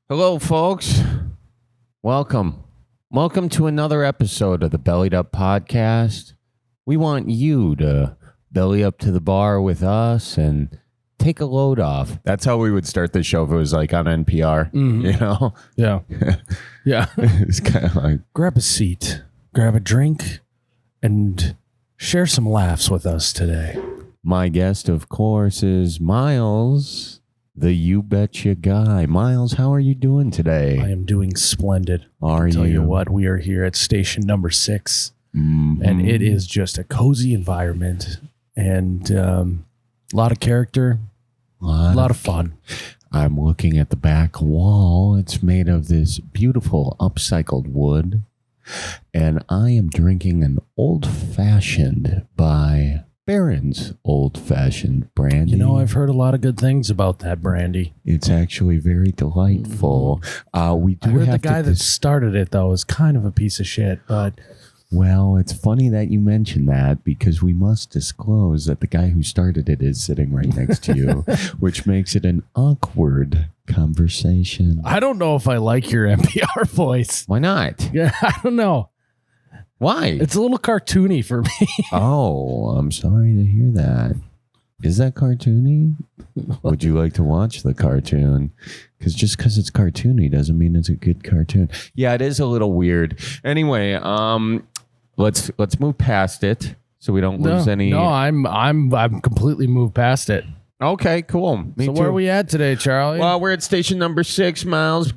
Hello, folks. Welcome. Welcome to another episode of the Bellied Up Podcast. We want you to belly up to the bar with us and take a load off. That's how we would start the show if it was like on NPR, you know? Yeah. Yeah. It's kind of like, Grab a seat, grab a drink, and share some laughs with us today. my guest, of course, is Myles, the You Betcha guy. Myles, how are you doing today? I am doing splendid. Are Tell you? you what, we are here at station number 6, Mhm. and it is just a cozy environment and a lot of character, a lot of fun. I'm looking at the back wall. It's made of this beautiful upcycled wood. And I am drinking an old-fashioned by Barron's Old-Fashioned Brandy. You know, I've heard a lot of good things about that brandy. It's actually very delightful. We do I heard have the guy to that started it, though, is kind of a piece of shit, but... Well, it's funny that you mention that because we must disclose that the guy who started it is sitting right next to you, which makes it an awkward conversation. I don't know if I like your NPR voice. Why not? Yeah, I don't know. Why? It's a little cartoony for me. Oh, I'm sorry to hear that. Is that cartoony? Would you like to watch the cartoon? Because just because it's cartoony doesn't mean it's a good cartoon. Yeah, it is a little weird. Anyway, let's move past it so we don't lose any. No, I'm completely moved past it. Okay, cool. Me So too. where are we at today, Charlie? Well, we're at station number 6, Myles.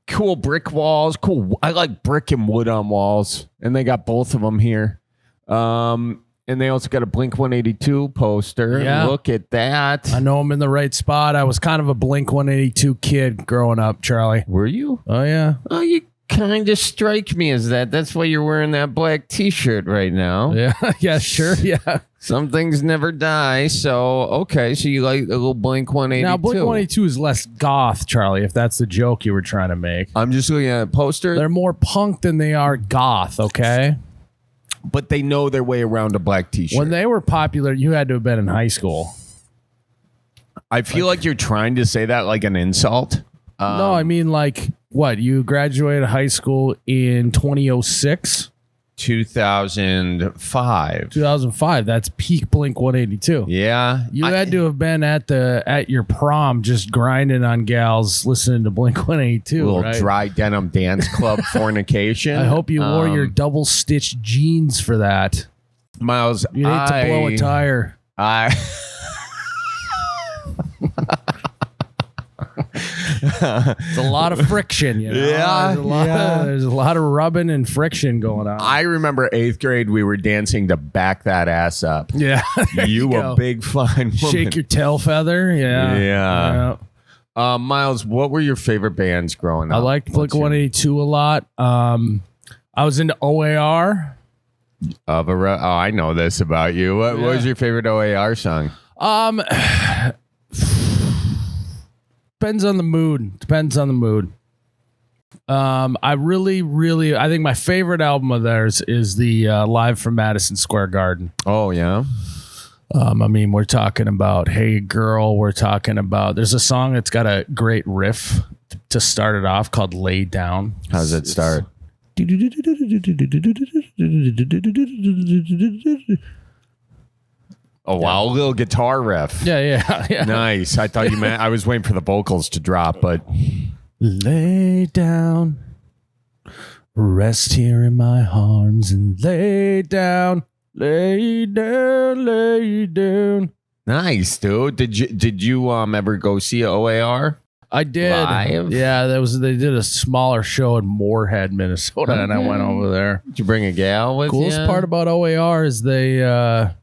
Cool brick walls. Cool. I like brick and wood on walls, and they got both of them here. And they also got a Blink 182 poster. Yeah. Look at that. I know I'm in the right spot. I was kind of a Blink 182 kid growing up, Charlie. Were you? Oh, yeah. Oh, you kind of strike me as that. That's why you're wearing that black T-shirt right now. Yeah, yeah, sure, yeah. Some things never die. So, okay. So you like a little Blink 182. Now, Blink 182 is less goth, Charlie, if that's the joke you were trying to make. I'm just looking at a poster. They're more punk than they are goth, okay? But they know their way around a black T-shirt. When they were popular, you had to have been in high school. I feel like you're trying to say that like an insult. No, I mean, like, what? You graduated high school in 2006? 2005. 2005. That's peak Blink 182. Yeah. You had to have been at your prom just grinding on gals listening to Blink 182, little right? dry denim dance club fornication. I hope you wore your double stitched jeans for that. Myles, You need to blow a tire. It's a lot of friction, you know? Yeah, There's a lot of rubbing and friction going on. I remember 8th grade, we were dancing to Back That Ass Up. Yeah. You go. a big fine woman. Shake your tail feather. Yeah. Yeah. Myles, what were your favorite bands growing up? I liked Blink 182 a lot. I was into OAR. I know this about you. What was your favorite OAR song? Depends on the mood. I think my favorite album of theirs is the Live from Madison Square Garden. Oh, yeah? I mean, we're talking about Hey Girl. We're talking about, there's a song that's got a great riff to start it off called Lay Down. How does it start? Oh, wow. A little guitar riff. Yeah. Nice. I thought you meant I was waiting for the vocals to drop, but Lay down, rest here in my arms and lay down, lay down, lay down. nice, dude. Did you ever go see a OAR? I did. Live? Yeah, they did a smaller show in Moorhead, Minnesota, and I went over there. Did you bring a gal with Coolest you? part about OAR is they have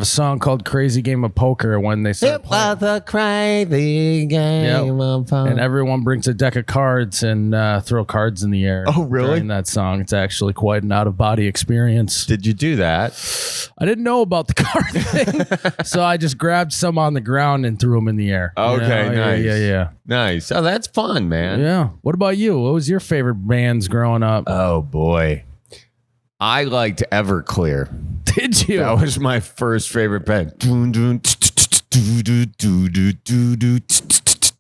a song called Crazy Game of Poker when they start playing. a crazy game of poker. And everyone brings a deck of cards and throw cards in the air. Oh, really? During that song. It's actually quite an out-of-body experience. Did you do that? I didn't know about the card thing, so I just grabbed some on the ground and threw them in the air. Okay, nice. Yeah. Nice. Oh, that's fun, man. Yeah. What about you? What was your favorite bands growing up? Oh, boy. I liked Everclear. Did you? That was my first favorite band.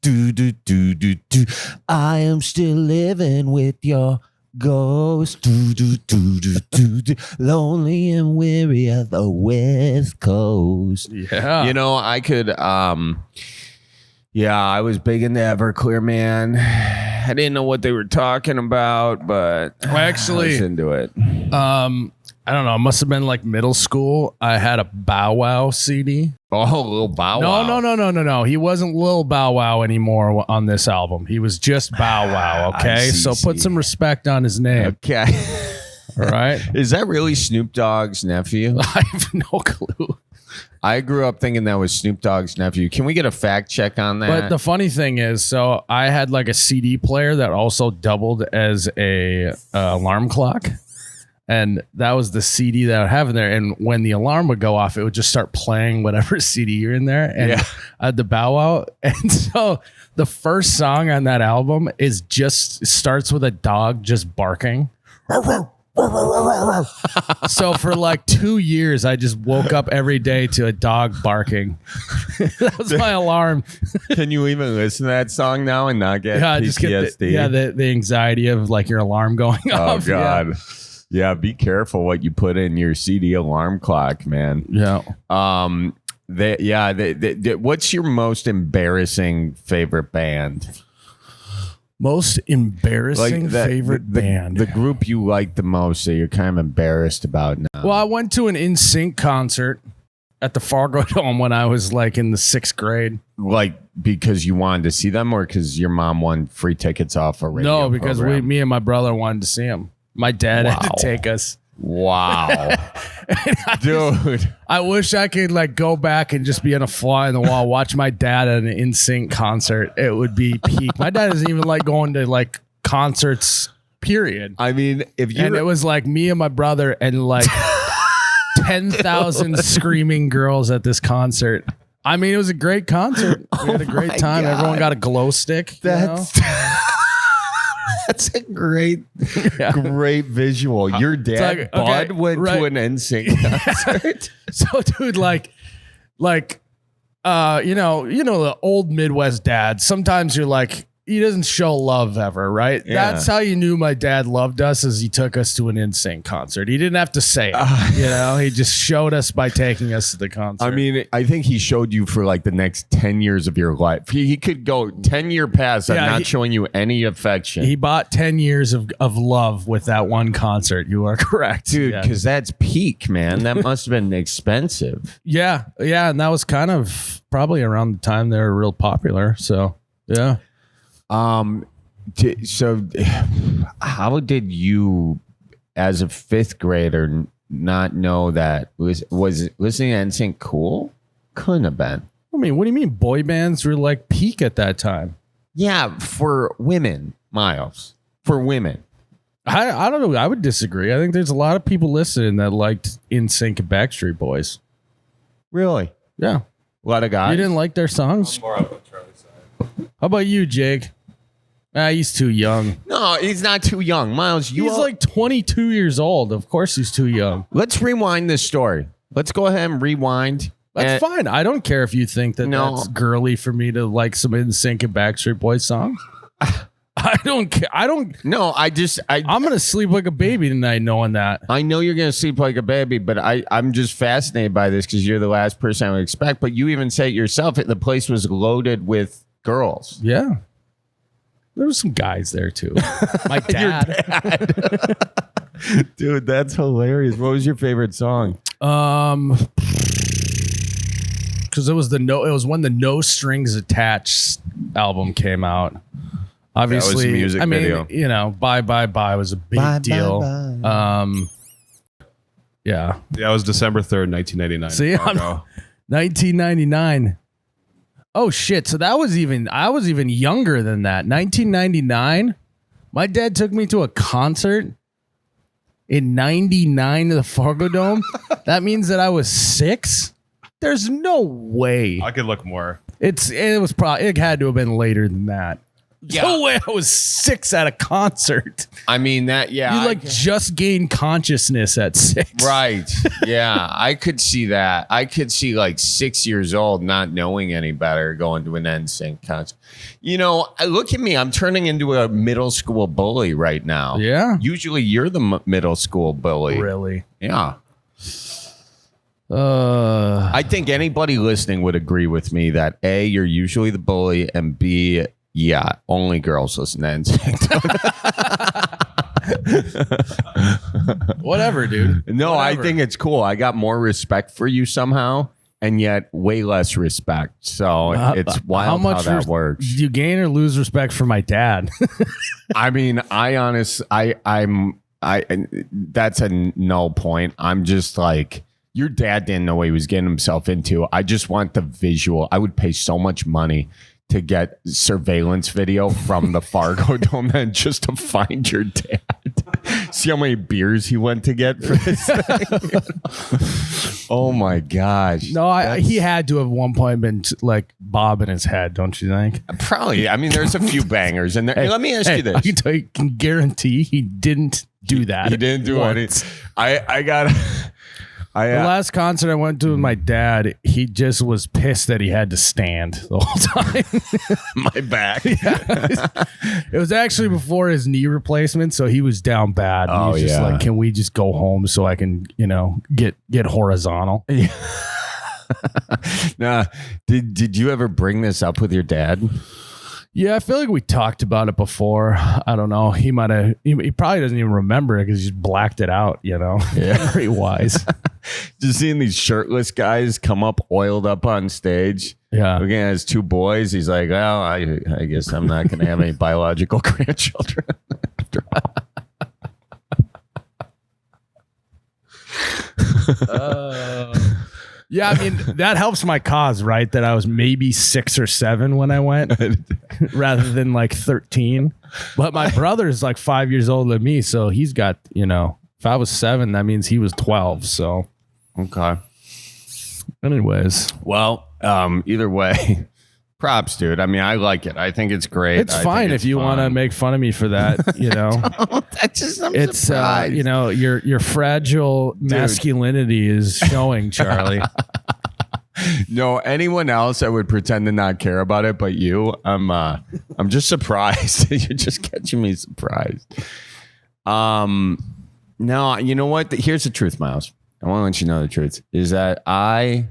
Do, do, do, do, do. I am still living with your ghost. Do, do, do, do, do, do. Lonely and weary of the West Coast. Yeah. You know, I could, yeah, I was big into Everclear, man. I didn't know what they were talking about, but I was into it. I don't know. It must have been like middle school. I had a Bow Wow CD. Oh, Lil Bow Wow. No. He wasn't Lil Bow Wow anymore on this album. He was just Bow Wow. Okay, so put some respect on his name. Okay. All right. Is that really Snoop Dogg's nephew? I have no clue. I grew up thinking that was Snoop Dogg's nephew. Can we get a fact check on that? But the funny thing is, so I had like a CD player that also doubled as a alarm clock. And that was the CD that I would have in there. And when the alarm would go off, it would just start playing whatever CD you're in there. And I had the Bow Wow. And so the first song on that album starts with a dog just barking. So for like 2 years, I just woke up every day to a dog barking. That was my alarm. Can you even listen to that song now and not get PTSD? Just get the anxiety of like your alarm going off. Oh, God. Yeah, be careful what you put in your CD alarm clock, man. Yeah. What's your most embarrassing favorite band? Most embarrassing favorite band. The group you like the most that you're kind of embarrassed about now. Well, I went to an NSYNC concert at the Fargo Dome when I was like in the 6th grade. Like because you wanted to see them or because your mom won free tickets off a radio No, because program? me and my brother wanted to see them. My dad had to take us. Wow. Dude. I wish I could like go back and just be on a fly in the wall, watch my dad at an NSYNC concert. It would be peak. My dad doesn't even like going to like concerts, period. I mean, and it was like me and my brother and like 10,000 screaming girls at this concert. I mean, it was a great concert. We had a great time. God. Everyone got a glow stick. That's a great visual. Your dad, Bud, went to an NSYNC concert. So, dude, you know, the old Midwest dad. Sometimes you're like, he doesn't show love ever, right? Yeah. That's how you knew my dad loved us, is he took us to an NSYNC concert. He didn't have to say it, you know. He just showed us by taking us to the concert. I mean, I think he showed you for like the next 10 years of your life. He could go 10-year past and not showing you any affection. He bought 10 years of love with that one concert. You are correct. Dude, because that's peak, man. That must have been expensive. Yeah. And that was kind of probably around the time they were real popular. So, yeah. So how did you, as a 5th grader, not know that was listening to NSYNC cool? Couldn't have been. I mean, what do you mean boy bands were like peak at that time? Yeah, for women, Miles. For women. I don't know. I would disagree. I think there's a lot of people listening that liked NSYNC and Backstreet Boys. Really? Yeah. A lot of guys. You didn't like their songs? I'm more up on Charlie's side. How about you, Jake? He's too young. No, he's not too young. Miles, he's like 22 years old. Of course he's too young. Let's rewind this story. Let's go ahead and rewind. That's fine. I don't care if you think that's girly for me to like some NSYNC and Backstreet Boys songs. I don't care. No, I'm going to sleep like a baby tonight knowing that. I know you're going to sleep like a baby, but I'm just fascinated by this because you're the last person I would expect. But you even say it yourself, the place was loaded with girls. Yeah. There were some guys there too. My dad. Dude, that's hilarious. What was your favorite song? Because it was when the No Strings Attached album came out. Obviously, that was a music video. You know, Bye Bye Bye was a big deal. Yeah, it was December 3rd, 1999. See, 1999. Oh shit! So I was even younger than that. 1999. My dad took me to a concert in '99 to the Fargo Dome. That means that I was 6. There's no way. I could look more. It had to have been later than that. Yeah. No way I was 6 at a concert. I mean that. Yeah, You like just gained consciousness at 6. right. Yeah, I could see that. I could see like 6 years old, not knowing any better, going to an NSYNC concert. You know, look at me. I'm turning into a middle school bully right now. Yeah. Usually, you're the middle school bully. Really? Yeah. I think anybody listening would agree with me that A, you're usually the bully, and B, yeah, only girls listen to NSYNC. Whatever, dude. No, Whatever. I think it's cool. I got more respect for you somehow, and yet way less respect. So it's wild how that works. Do you gain or lose respect for my dad? I mean, that's a null point. I'm just like, your dad didn't know what he was getting himself into. I just want the visual. I would pay so much money to get surveillance video from the Fargo Dome and just to find your dad. See how many beers he went to get for this thing. Oh my gosh. No, he had to have at one point been like bobbing his head, don't you think? Probably. I mean, there's a few bangers in there. Hey, let me ask you this. I can guarantee he didn't do that. He didn't do anything. The last concert I went to with my dad, he just was pissed that he had to stand the whole time. My back. It was actually before his knee replacement, so he was down bad. And he was just like, can we just go home so I can, get horizontal? Nah. Did you ever bring this up with your dad? Yeah, I feel like we talked about it before. I don't know. He might have. He probably doesn't even remember it because he just blacked it out. Yeah, very wise. Just seeing these shirtless guys come up, oiled up on stage. Yeah, looking at his 2 boys. He's like, "Well, I guess I'm not going to have any biological grandchildren." Yeah, I mean, that helps my cause, right? That I was maybe 6 or 7 when I went rather than like 13. But my brother's like 5 years older than me. So he's got, if I was 7, that means he was 12. So, okay. Anyways. Well, either way, props, dude. I mean, I like it. I think it's great. It's fine if you want to make fun of me for that, I'm surprised. Your fragile masculinity is showing, Charlie. No, anyone else I would pretend to not care about it, but you, I'm just surprised. You're just catching me surprised. No, you know what? Here's the truth, Myles. I want to let you know the truth is that I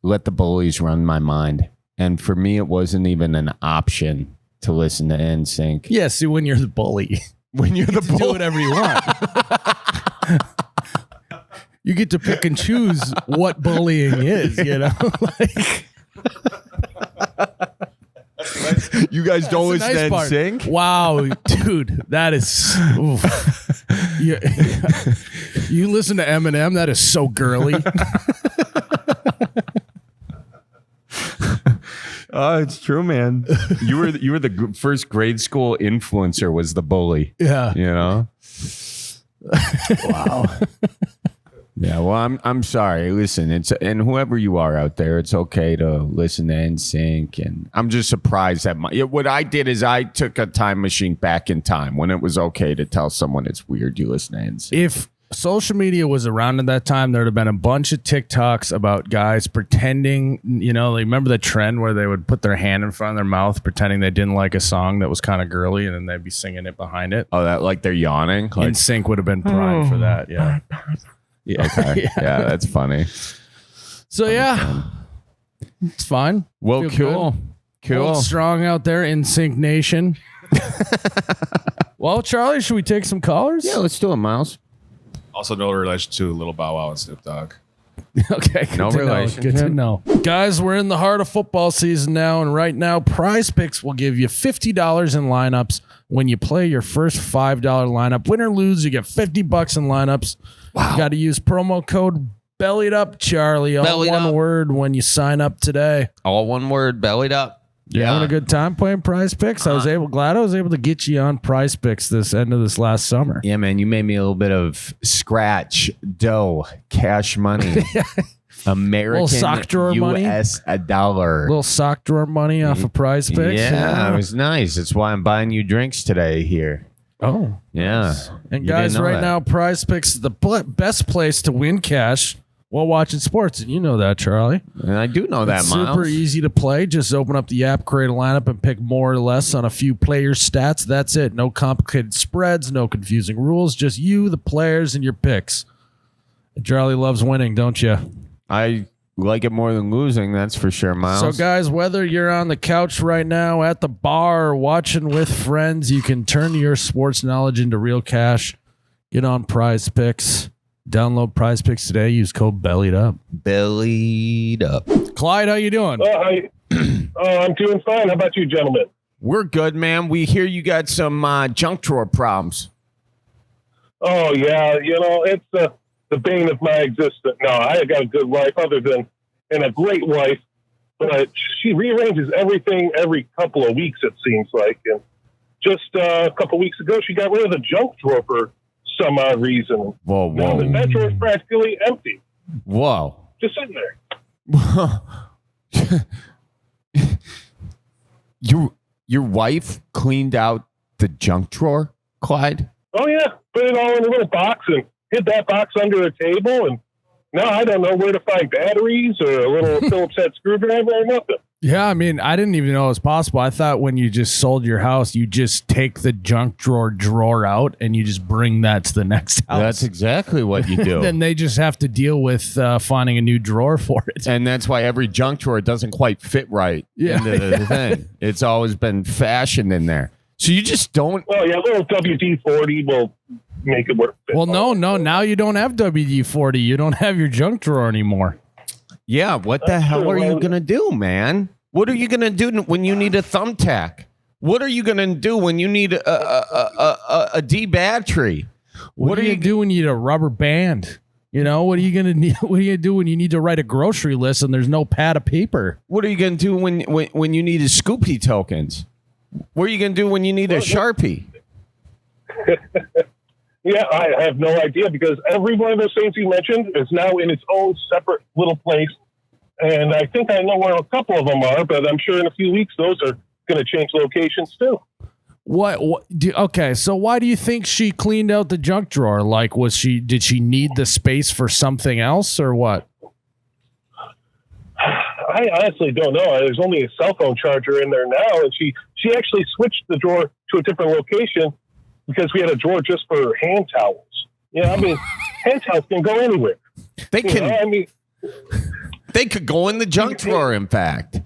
let the bullies run my mind. And for me, it wasn't even an option to listen to NSYNC. Yeah, see, when you're the bully. When you're the bully. Do whatever you want. You get to pick and choose what bullying is, You guys don't listen to NSYNC? Wow, dude, that is... You listen to Eminem? That is so girly. Oh, it's true, man. You were the first grade school influencer was the bully. Yeah. Wow. Yeah, well, I'm sorry. Listen, and whoever you are out there, it's okay to listen to NSYNC. And I'm just surprised that what I did is I took a time machine back in time when it was okay to tell someone it's weird you listen to NSYNC. If social media was around at that time, there'd have been a bunch of TikToks about guys pretending, remember the trend where they would put their hand in front of their mouth, pretending they didn't like a song that was kind of girly, and then they'd be singing it behind it. Oh, that like they're yawning? Like, NSYNC would have been prime for that, yeah. Yeah, okay. Yeah, that's funny. So, it's fine. Well, cool. Cool. Strong out there, NSYNC Nation. Well, Charlie, should we take some callers? Yeah, let's do it, Myles. Also, no relation to Little Bow Wow and Snoop Dogg. Okay, good to know. Good to know. Guys, we're in the heart of football season now, and right now, PrizePicks will give you $50 in lineups when you play your first $5 lineup. Win or lose, you get $50 in lineups. Wow. You got to use promo code Bellied Up, Charlie. All one word when you sign up today. All one word, Bellied Up. Yeah, having a good time playing PrizePicks. I was able to get you on PrizePicks this end of this last summer. Yeah, man, you made me a little bit of scratch dough, cash money. American Little sock drawer money? US a dollar. Little sock drawer money off of PrizePicks. Yeah, it was nice. That's why I'm buying you drinks today here. Oh. Yeah. And You guys, didn't know right that. now, PrizePicks is the best place to win cash while watching sports. And you know that, Charlie. And I do know that, It's Miles. super easy to play. Just open up the app, create a lineup, and pick more or less on a few player stats. That's it. No complicated spreads, no confusing rules. Just you, the players, and your picks. And Charlie loves winning, don't you? I like it more than losing, that's for sure, Miles. So, guys, whether you're on the couch right now, at the bar, or watching with friends, you can turn your sports knowledge into real cash. Get on PrizePicks. Download PrizePicks today. Use code BelliedUp. Bellied up. Clyde, how you doing? Hi. I'm doing fine. How about you, gentlemen? We're good, man. We hear you got some junk drawer problems. Oh, yeah. It's the bane of my existence. No, I got a good wife and a great wife, but she rearranges everything every couple of weeks, it seems like. And just a couple of weeks ago, she got rid of the junk drawer for some odd reason. Whoa, Now that drawer is practically empty. Whoa. Just sitting there. Your wife cleaned out the junk drawer, Clyde? Oh, yeah. Put it all in a little box and hid that box under a table. And now I don't know where to find batteries or a little Phillips head screwdriver or nothing. Yeah, I mean, I didn't even know it was possible. I thought when you just sold your house, you just take the junk drawer out and you just bring that to the next house. That's exactly what you do. Then they just have to deal with finding a new drawer for it. And that's why every junk drawer doesn't quite fit right Yeah. into the thing. It's always been fashioned in there. So you just don't. Well, yeah, a little WD-40 will make it work. Well, no. Now you don't have WD-40. You don't have your junk drawer anymore. Yeah, what the That's hell true. are you going to do, man? What are you going to do when you need a thumbtack? What are you going to do when you need a D battery? What are you do when you need a rubber band? You know, what are you gonna need? What are you gonna do when you need to write a grocery list and there's no pad of paper? What are you going to do when you need a Scoopy tokens? What are you going to do when you need a Sharpie? Yeah, I have no idea because every one of those things you mentioned is now in its own separate little place. And I think I know where a couple of them are, but I'm sure in a few weeks those are going to change locations too. Okay, so why do you think she cleaned out the junk drawer? Like, did she need the space for something else or what? I honestly don't know. There's only a cell phone charger in there now, and she actually switched the drawer to a different location because we had a drawer just for hand towels. Yeah, I mean, hand towels can go anywhere. They can. They could go in the junk can- drawer. In fact,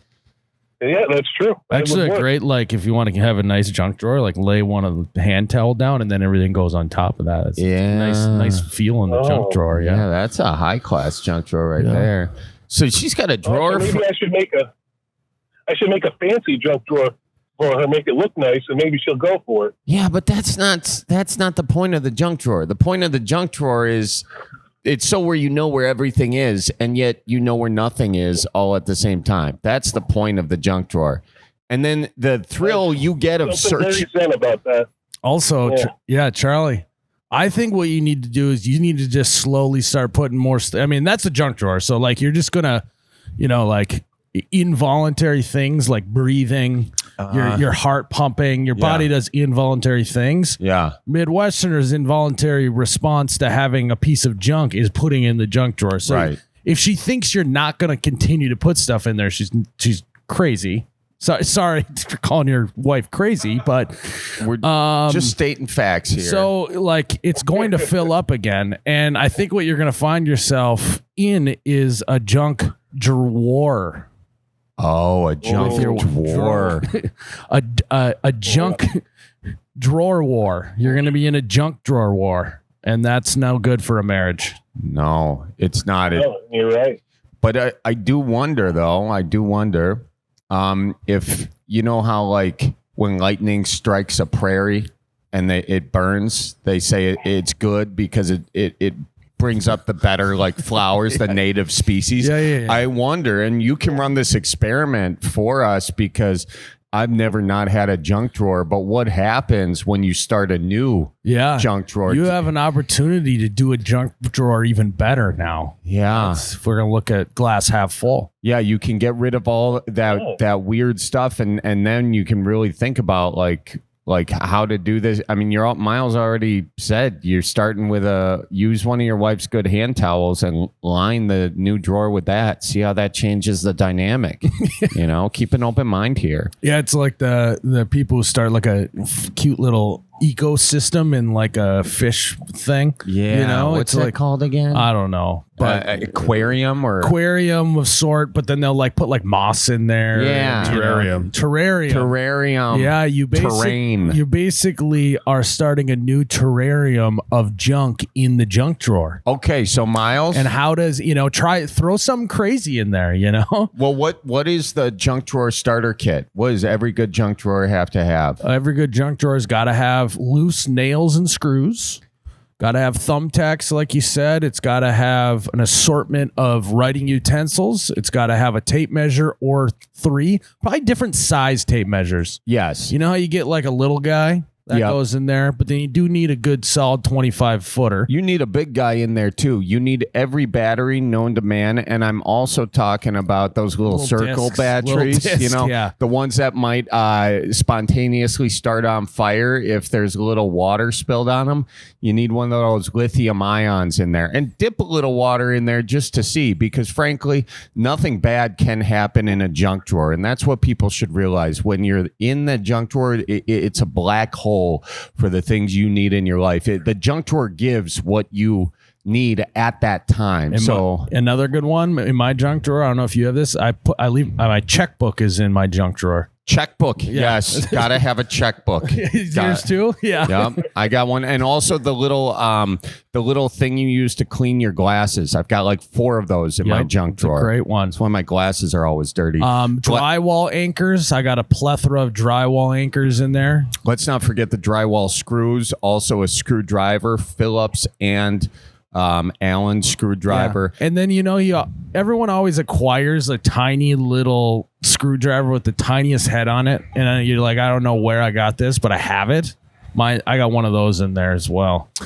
yeah, that's true. That Actually, would a work. great, like, if you want to have a nice junk drawer, like lay one of the hand towel down and then everything goes on top of that. It's Yeah. nice feel in the junk Oh. drawer. yeah, Yeah. that's a high class junk drawer right Yeah. there. So she's got a drawer. Maybe I should make a fancy junk drawer for her, make it look nice, and maybe she'll go for it. Yeah, but that's not the point of the junk drawer. The point of the junk drawer is it's so where you know where everything is, and yet you know where nothing is all at the same time. That's the point of the junk drawer. And then the thrill you get of Something search. very zen about that. Also, Yeah. Charlie, I think what you need to do is you need to just slowly start putting more. I mean, that's a junk drawer. So, like, you're just going to, like involuntary things like breathing, your heart pumping, your body does involuntary things. Yeah. Midwesterners' involuntary response to having a piece of junk is putting in the junk drawer. So Right. if she thinks you're not going to continue to put stuff in there, she's crazy. Sorry for calling your wife crazy, but We're just stating facts here. so like it's going to fill up again. And I think what you're going to find yourself in is a junk drawer. a junk With your drawer. a junk drawer war. You're going to be in a junk drawer war, and that's no good for a marriage. No, it's not. Oh, you're right. But I do wonder, though. I do wonder if you know how, like, when lightning strikes a prairie and it burns, they say it's good because it brings up the better, like, flowers, the native species. Yeah. I wonder, and you can run this experiment for us because I've never not had a junk drawer, but what happens when you start a new junk drawer? You have an opportunity to do a junk drawer even better now. Yeah. If we're going to look at glass half full. Yeah, you can get rid of all that weird stuff, and then you can really think about like how to do this. I mean, Miles already said you're starting with use one of your wife's good hand towels and line the new drawer with that. See how that changes the dynamic. Keep an open mind here. Yeah, it's like the people who start like a cute little ecosystem in like a fish thing. Yeah, what's it's it called again? I don't know, but aquarium of sort. But then they'll like put like moss in there. Yeah, terrarium. Yeah, you basically are starting a new terrarium of junk in the junk drawer. Okay, so Miles, and how does throw something crazy in there? Well, what is the junk drawer starter kit? What does every good junk drawer have to have? Every good junk drawer's got to have loose nails and screws. Got to have thumbtacks, like you said. It's got to have an assortment of writing utensils. It's got to have a tape measure or 3, probably different size tape measures. Yes. You know how you get like a little guy that goes in there, but then you do need a good solid 25 footer. You need a big guy in there too. You need every battery known to man, and I'm also talking about those little circle discs, batteries. The ones that might spontaneously start on fire if there's a little water spilled on them. You need one of those lithium ions in there, and dip a little water in there just to see, because frankly, nothing bad can happen in a junk drawer, and that's what people should realize. When you're in the junk drawer, it's a black hole for the things you need in your life. The junk drawer gives what you need at that time. Another good one in my junk drawer, I don't know if you have this, I leave my checkbook is in my junk drawer. Checkbook, yes, gotta have a checkbook. Yours too, yeah. Yep, I got one, and also the little thing you use to clean your glasses. I've got like 4 of those in my junk drawer. A great one. It's when my glasses are always dirty. Drywall anchors. I got a plethora of drywall anchors in there. Let's not forget the drywall screws. Also a screwdriver, Phillips and Allen screwdriver. And then everyone always acquires a tiny little screwdriver with the tiniest head on it, and you're like, I don't know where I got this, but I have it. I got one of those in there as well. You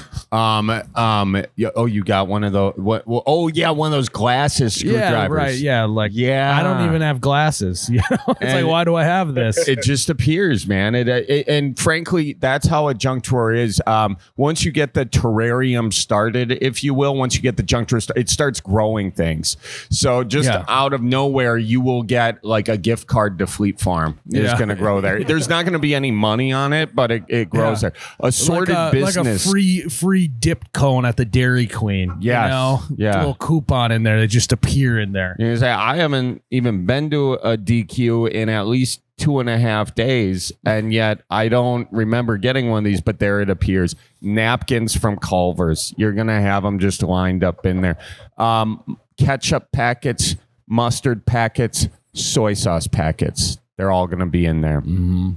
got one of those. One of those glasses screwdrivers. Yeah, right. Yeah, I don't even have glasses. It's like, why do I have this? It just appears, man. And frankly, that's how a junk drawer is. Once you get the terrarium started, if you will, once you get the junk drawer, it starts growing things. So just out of nowhere, you will get like a gift card to Fleet Farm. It's going to grow there. There's not going to be any money on it, but it grows there. Assorted business. Like a free dipped cone at the Dairy Queen. Yeah. A little coupon in there that just appear in there. You say, I haven't even been to a DQ in at least 2.5 days, and yet I don't remember getting one of these, but there it appears. Napkins from Culver's. You're going to have them just lined up in there. Ketchup packets, mustard packets, soy sauce packets. They're all going to be in there. Mm-hmm.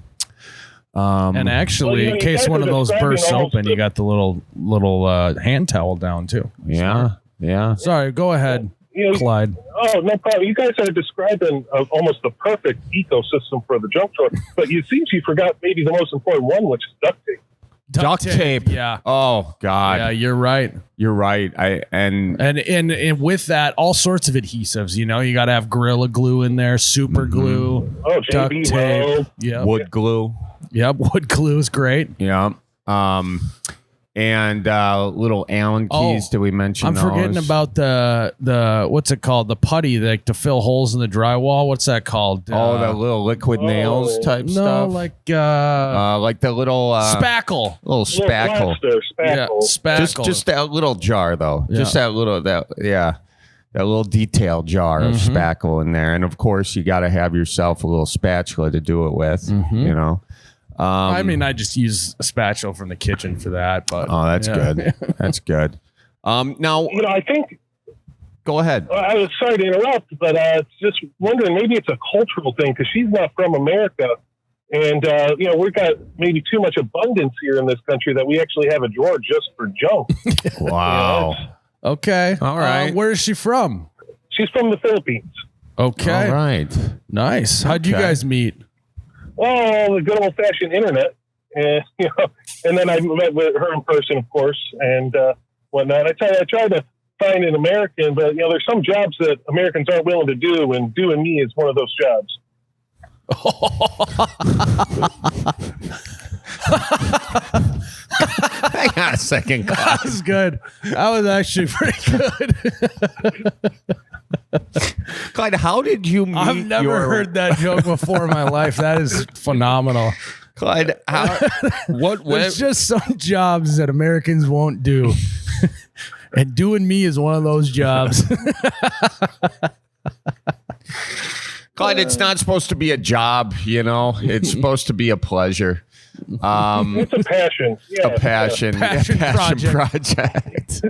And actually, in case one of those bursts open, you got the little hand towel down too. Yeah. Sorry, go ahead, Clyde. Oh, no problem. You guys are describing almost the perfect ecosystem for the junk drawer, but you forgot maybe the most important one, which is duct tape. Duct tape. Yeah. Oh God. Yeah, you're right. And with that, all sorts of adhesives. You got to have Gorilla Glue in there, super glue, duct tape, wood glue. Yep, wood glue is great. Yeah. And little Allen keys. Did we mention those? Forgetting about the what's it called? The putty, like to fill holes in the drywall. What's that called? The little liquid nails type stuff. No, like the little spackle. Little spackle. Yeah, spackle. Just that little jar though. Yeah. Just that little detail jar of spackle in there. And of course, you got to have yourself a little spatula to do it with. I just use a spatula from the kitchen for that. But that's good. That's good. Now, I think. Go ahead. I was sorry to interrupt, but just wondering, maybe it's a cultural thing because she's not from America, and we've got maybe too much abundance here in this country that we actually have a drawer just for junk. Wow. Okay. All right. Where is she from? She's from the Philippines. Okay. All right. Nice. How'd you guys meet? Oh, the good old fashioned internet, and and then I met with her in person, of course, and whatnot. I tried to find an American, but there's some jobs that Americans aren't willing to do, and doing me is one of those jobs. Hang on a second, Clyde. That was good. That was actually pretty good. Clyde, how did you meet I've never heard that joke before in my life. That is phenomenal. Clyde, what There's just some jobs that Americans won't do. And doing me is one of those jobs. Clyde, it's not supposed to be a job, It's supposed to be a pleasure. It's a passion. Yeah, a passion project.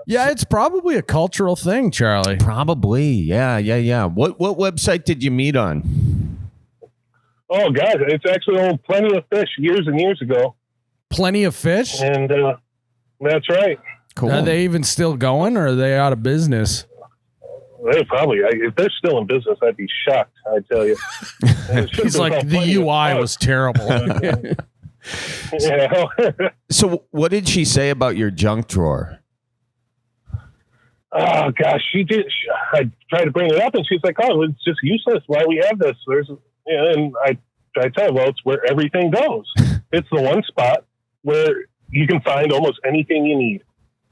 Yeah, it's probably a cultural thing, Charlie. Probably. Yeah. What website did you meet on? Oh, God, it's actually old Plenty of Fish years and years ago. Plenty of Fish? And that's right. Cool. Are they even still going, or are they out of business? They probably, if they're still in business, I'd be shocked, I tell you. He's like, the UI was terrible. Yeah. So what did she say about your junk drawer? Oh, gosh, she did. I tried to bring it up, and she's like, oh, it's just useless. Why we have this? And I tell her, well, it's where everything goes. It's the one spot where you can find almost anything you need.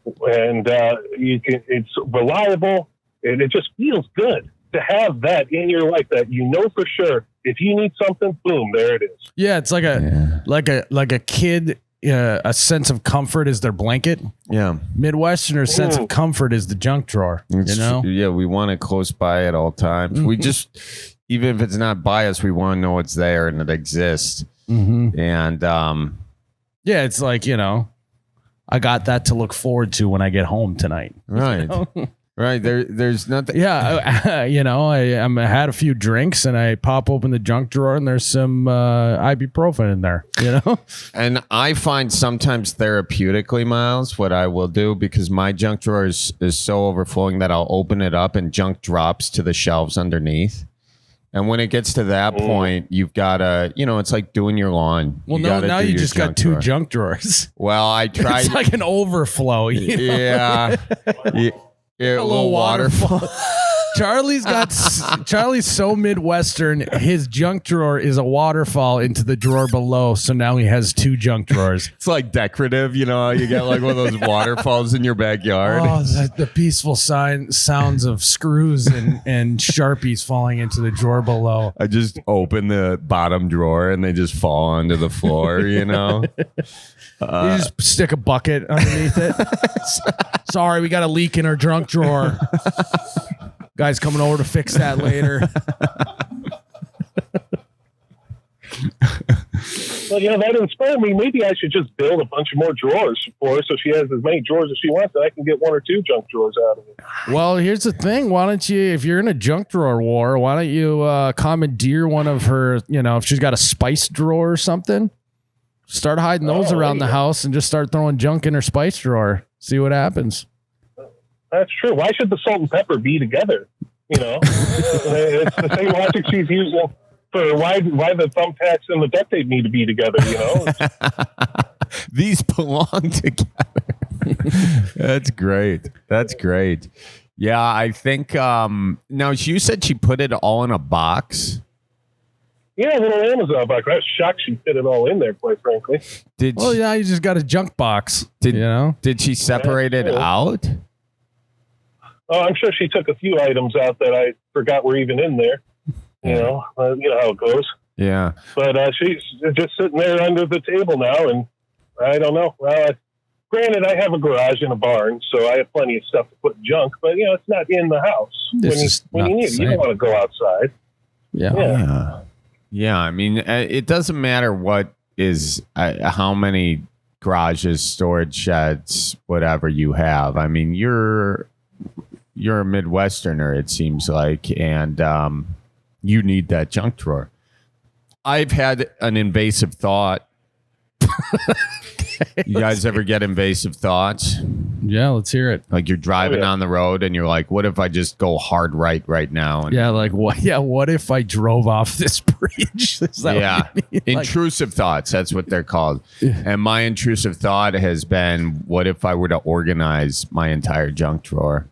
And it's reliable. And it just feels good to have that in your life that for sure if you need something, boom, there it is. Yeah, it's like a kid. A sense of comfort is their blanket. Yeah, Midwesterner's sense of comfort is the junk drawer. Yeah, we want it close by at all times. Mm-hmm. We just, even if it's not by us, we want to know it's there and it exists. Mm-hmm. And yeah, it's like I got that to look forward to when I get home tonight. Right. Right. There's nothing. Yeah. I had a few drinks and I pop open the junk drawer and there's some ibuprofen in there, And I find sometimes therapeutically, Myles, what I will do, because my junk drawer is so overflowing that I'll open it up and junk drops to the shelves underneath. And when it gets to that point, you've got to, it's like doing your lawn. Well, now you just got two junk drawers. Well, I tried. It's like an overflow. Yeah. Yeah, a little waterfall. Charlie's so Midwestern. His junk drawer is a waterfall into the drawer below. So now he has two junk drawers. It's like decorative, you get like one of those waterfalls in your backyard. Oh, the peaceful sounds of screws and Sharpies falling into the drawer below. I just open the bottom drawer and they just fall onto the floor, You just stick a bucket underneath it. Sorry, we got a leak in our junk drawer. Guy's coming over to fix that later. Well, that inspired me. Maybe I should just build a bunch of more drawers for her so she has as many drawers as she wants and I can get one or two junk drawers out of it. Well, here's the thing. Why don't you, if you're in a junk drawer war, why don't you commandeer one of her, if she's got a spice drawer or something? Start hiding those around the house and just start throwing junk in her spice drawer. See what happens. That's true. Why should the salt and pepper be together? It's the same logic she's using for why the thumbtacks and the duct tape need to be together. These belong together. That's great. Yeah, I think. Now you said she put it all in a box. Yeah, a little Amazon box. I was shocked she fit it all in there, quite frankly. You just got a junk box. Did she separate it out? Oh, I'm sure she took a few items out that I forgot were even in there. You know how it goes. Yeah. But she's just sitting there under the table now, and I don't know. Well, granted, I have a garage and a barn, so I have plenty of stuff to put junk, but, it's not in the house. When you need it, you don't want to go outside. Yeah. Yeah, I mean, it doesn't matter what is how many garages, storage sheds, whatever you have. I mean, you're a Midwesterner, it seems like, and you need that junk drawer. I've had an invasive thought. You guys ever get invasive thoughts? Yeah, let's hear it. Like you're driving Oh, yeah. on the road and you're like, what if I just go hard right now? And Yeah, like what? Yeah, what if I drove off this bridge? Is that yeah. what you mean? Like, Intrusive thoughts. That's what they're called. And my intrusive thought has been, what if I were to organize my entire junk drawer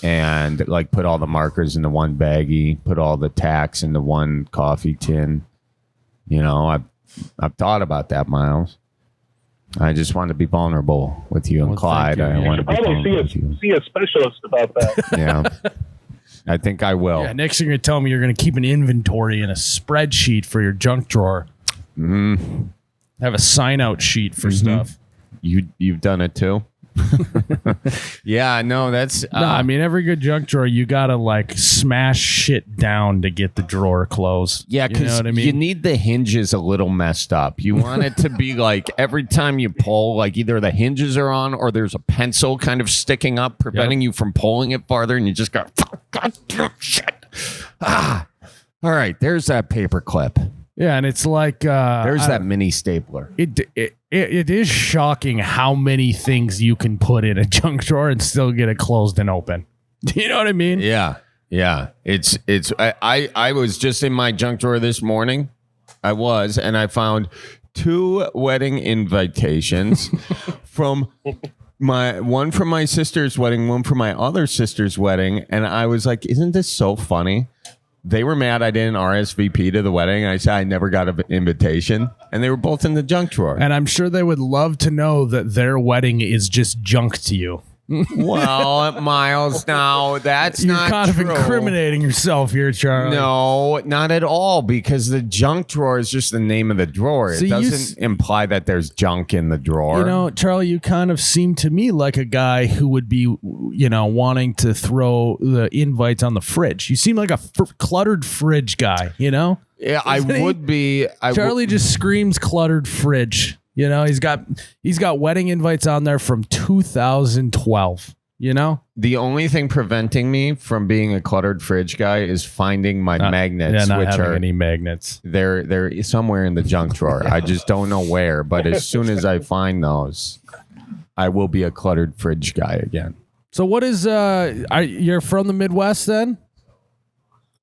and like put all the markers into one baggie, put all the tacks into one coffee tin? You know, I've thought about that, Miles. I just want to be vulnerable with you and Well, Clyde. thank you. I want to be Probably vulnerable with you. see a specialist about that. Yeah. I think I will. yeah, next thing you're telling me you're going to keep an inventory and a spreadsheet for your junk drawer. Have a sign out sheet for stuff. You've done it too. Yeah, no, that's No, I mean, every good junk drawer, you got to like smash shit down to get the drawer closed. yeah, you know because what I mean? you need the hinges a little messed up. You want it to be like every time you pull, like either the hinges are on or there's a pencil kind of sticking up, preventing you from pulling it farther, and you just go, shit. All right, there's that paper clip. Yeah, and it's like There's that mini stapler. It is shocking how many things you can put in a junk drawer and still get it closed and open. Do you know what I mean? Yeah. It's I was just in my junk drawer this morning. And I found 2 wedding invitations from one from my sister's wedding, one from my other sister's wedding, and I was like, isn't this so funny? They were mad I didn't RSVP to the wedding. I said I never got an invitation, and they were both in the junk drawer. And I'm sure they would love to know that their wedding is just junk to you. Well, Miles, now that's You're not kind true. of incriminating yourself here, Charlie. No, not at all, because the junk drawer is just the name of the drawer. So It you doesn't imply that there's junk in the drawer. You know, Charlie, you kind of seem to me like a guy who would be, you know, wanting to throw the invites on the fridge. You seem like a cluttered fridge guy, you know? Yeah, I Isn't he? would be. Charlie just screams cluttered fridge. You know, he's got wedding invites on there from 2012, you know? The only thing preventing me from being a cluttered fridge guy is finding my magnets, not which having are any magnets. they're somewhere in the junk drawer. I just don't know where. But as soon as I find those, I will be a cluttered fridge guy again. So what is you're from the Midwest then?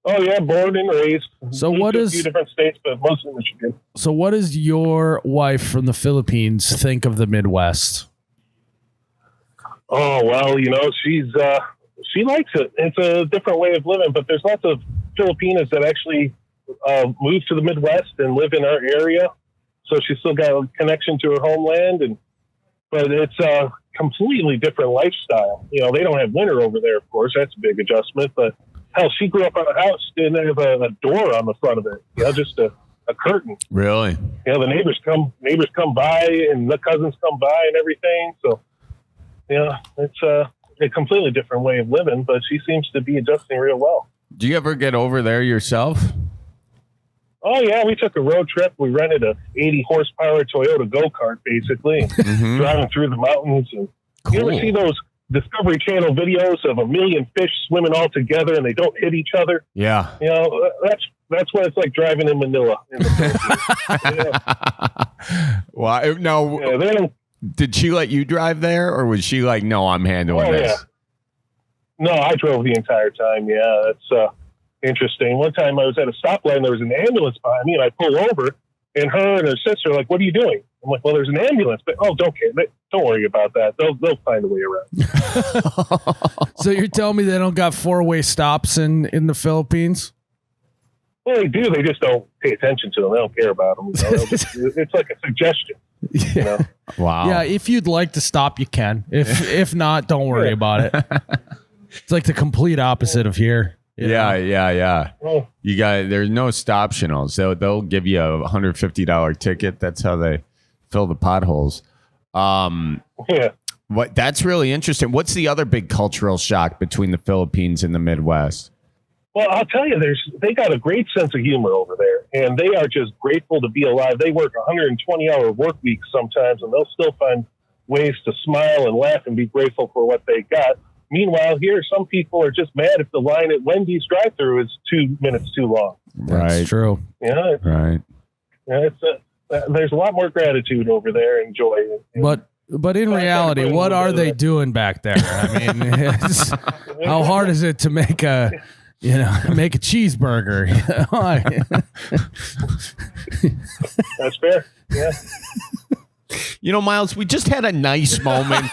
Oh yeah, born and raised. So Moved what to is- a few different states, but mostly Michigan. So what does your wife from the Philippines think of the Midwest? Oh well, you know, she likes it. It's a different way of living, but there's lots of Filipinas that actually move to the Midwest and live in our area. So she's still got a connection to her homeland, but it's a completely different lifestyle. You know, they don't have winter over there, of course. That's a big adjustment. But hell, she grew up on a house and they have a door on the front of it. You know, just a curtain. Really? You know, the neighbors come by and the cousins come by and everything. So, yeah, it's a completely different way of living, but she seems to be adjusting real well. Do you ever get over there yourself? Oh yeah, we took a road trip. We rented a 80 horsepower Toyota go-kart, basically, driving through the mountains. And you ever see those Discovery Channel videos of a million fish swimming all together and they don't hit each other? Yeah. You know, that's what it's like driving in Manila. In the yeah. Well, no. Yeah, they don't. Did she let you drive there, or was she like, no, I'm handling this? Yeah. No, I drove the entire time. Yeah, that's interesting. One time I was at a stoplight and there was an ambulance behind me, and I pull over, and her and her sister are like, "What are you doing?" I'm like, "Well, there's an ambulance." But don't worry about that. They'll find a way around. So you're telling me they don't got 4-way stops in the Philippines? Well, they do. They just don't pay attention to them. They don't care about them. You know? It's like a suggestion. You know? Wow. Yeah, if you'd like to stop, you can. If not, don't worry about it. It's like the complete opposite of here. You know? Yeah. Well, There's no stoptionals. They'll give you a $150 ticket. That's how they fill the potholes. yeah. That's really interesting. What's the other big cultural shock between the Philippines and the Midwest? Well, I'll tell you, they got a great sense of humor over there, and they are just grateful to be alive. They work 120-hour work weeks sometimes, and they'll still find ways to smile and laugh and be grateful for what they got. Meanwhile, here, some people are just mad if the line at Wendy's drive-thru is 2 minutes too long. That's true. Yeah, Right. there's a lot more gratitude over there and joy. But But in reality, what are they doing back there? I mean, how hard is it to make a cheeseburger? That's fair. Yeah. Myles, we just had a nice moment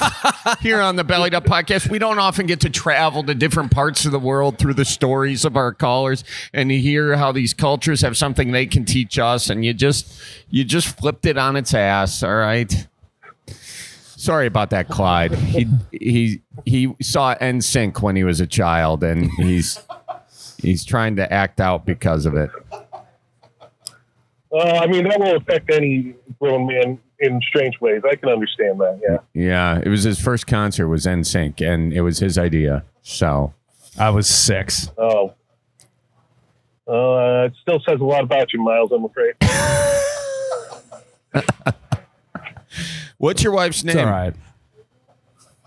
here on the Bellied Up podcast. We don't often get to travel to different parts of the world through the stories of our callers and to hear how these cultures have something they can teach us. And you just flipped it on its ass. All right. Sorry about that, Clyde. He saw NSYNC when he was a child, and he's trying to act out because of it. I mean, that will affect any grown man in strange ways. I can understand that. Yeah. Yeah. It was his first concert was NSYNC, and it was his idea. So I was 6. Oh. It still says a lot about you, Myles, I'm afraid. What's your wife's name? It's all right.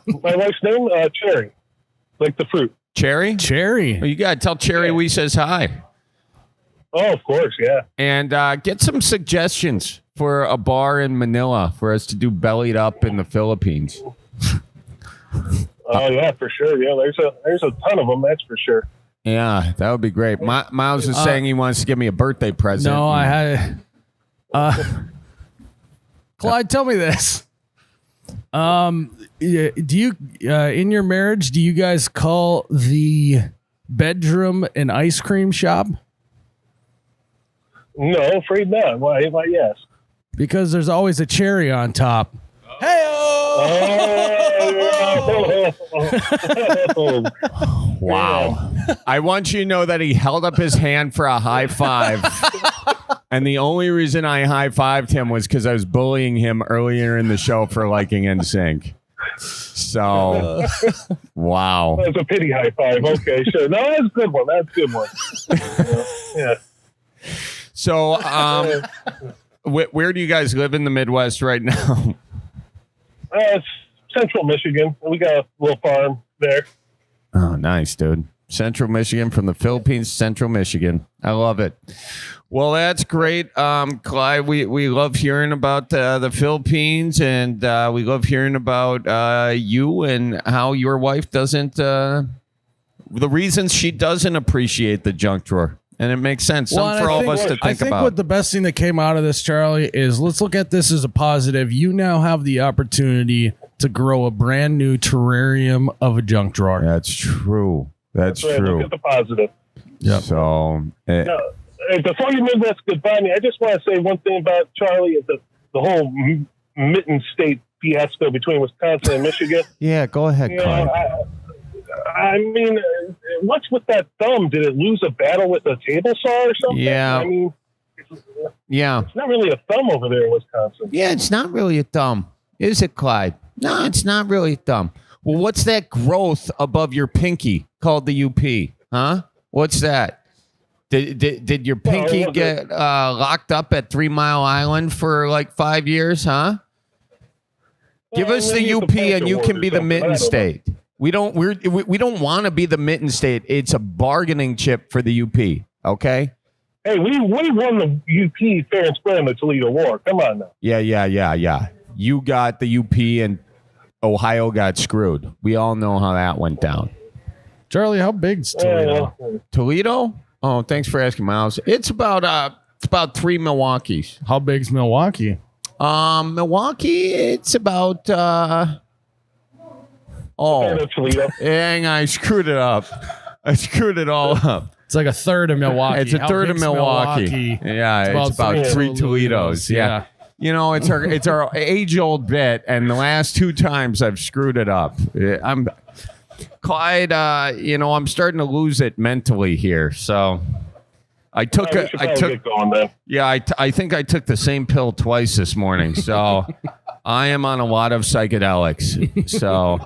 My wife's name, Cherry, like the fruit. Cherry? Cherry. Well, you got to tell Cherry we says hi. Oh, of course, yeah. And get some suggestions for a bar in Manila for us to do Bellied Up in the Philippines. Oh, yeah, for sure. Yeah, there's a ton of them, that's for sure. Yeah, that would be great. Myles is saying he wants to give me a birthday present. No, I had. Clyde, tell me this. Do you in your marriage, do you guys call the bedroom an ice cream shop? No, afraid not. Why yes? Because there's always a cherry on top. Wow. I want you to know that he held up his hand for a high five. And the only reason I high-fived him was because I was bullying him earlier in the show for liking NSYNC. So, wow. That's a pity high five. Okay, sure. No, that's a good one. That's a good one. Yeah. So, where do you guys live in the Midwest right now? It's Central Michigan. We got a little farm there. Oh, nice, dude. Central Michigan, from the Philippines, Central Michigan. I love it. Well, that's great, Clyde. We love hearing about the Philippines, and we love hearing about you and how your wife doesn't, the reasons she doesn't appreciate the junk drawer. And it makes sense. Something for all of us to think about. I think what the best thing that came out of this, Charlie, is let's look at this as a positive. You now have the opportunity to grow a brand new terrarium of a junk drawer. That's true. That's right. true. Look at the positive. Yeah. So, before you move this goodbye, I just want to say one thing about Charlie is the whole mitten state fiasco between Wisconsin and Michigan. Yeah, go ahead, Clyde. I mean, what's with that thumb? Did it lose a battle with a table saw or something? Yeah. I mean, yeah. It's not really a thumb over there in Wisconsin. Yeah, it's not really a thumb. Is it, Clyde? No, it's not really a thumb. Well, what's that growth above your pinky called the UP? Huh? What's that? Did your pinky get locked up at 3 Mile Island for like 5 years, huh? Give us the UP and you can be the mitten state. We don't want to be the mitten state. It's a bargaining chip for the UP, okay? Hey, we won the UP fair and square in the Toledo War. Come on now. Yeah. You got the UP and Ohio got screwed. We all know how that went down. Charlie, how big's Toledo? Toledo? Oh, thanks for asking, Myles. It's about 3 Milwaukees. How big's Milwaukee? Milwaukee, it's about hang on, I screwed it up. I screwed it all up. It's like a third of Milwaukee. It's a third of Milwaukee. Yeah, it's about 3 Toledos. Yeah. You know, it's our age-old bet, and the last 2 times I've screwed it up. Clyde, I'm starting to lose it mentally here. So I took I think I took the same pill twice this morning. So I am on a lot of psychedelics. So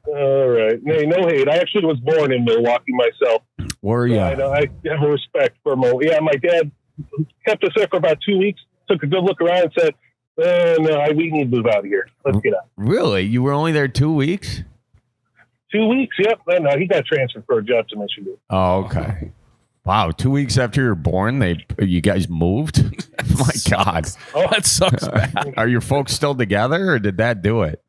all right. Hey, no hate. I actually was born in Milwaukee myself. Were you? I have a respect for Milwaukee. Yeah, my dad kept us there for about 2 weeks, took a good look around and said, no, we need to move out of here. Let's get out. Really? You were only there 2 weeks? 2 weeks, yep. No, he got transferred for a job to Michigan. Oh, okay. Wow, 2 weeks after you were born, you guys moved? My God. Oh, That sucks. Are your folks still together, or did Dad do it?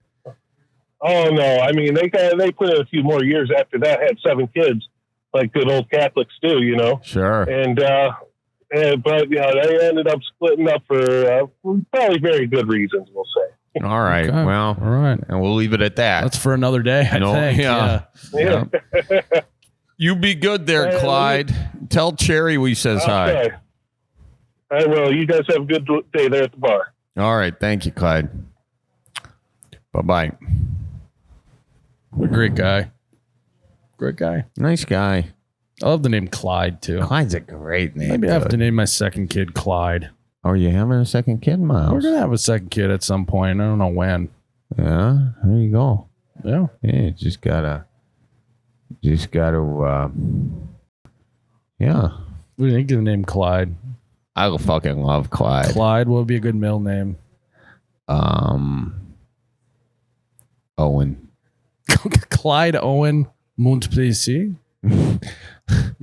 oh no! I mean, they put in a few more years after that. Had 7 kids, like good old Catholics do, you know. Sure. But they ended up splitting up for probably very good reasons, we'll say. All right. Okay. Well, All right. and we'll leave it at that. That's for another day, I think. Yeah. Yeah. You be good there, Clyde. Tell Cherry we says hi. Okay. I will. You guys have a good day there at the bar. All right. Thank you, Clyde. Bye-bye. Great guy. Great guy. Nice guy. I love the name Clyde, too. Clyde's a great name. Maybe I have dude. to name my second kid Clyde. Are you having a second kid, Miles? We're going to have a second kid at some point. I don't know when. Yeah. There you go. Yeah. Yeah, you just gotta, yeah. What do you think of the name Clyde? I fucking love Clyde. Clyde would be a good middle name. Owen. Clyde Owen Montplaisir.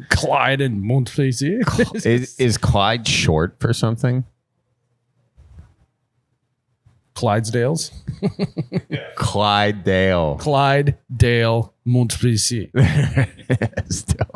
Clyde and Montplaisir. Is Clyde short for something? Clydesdales. Clydesdale. Clyde Dale Montplaisir.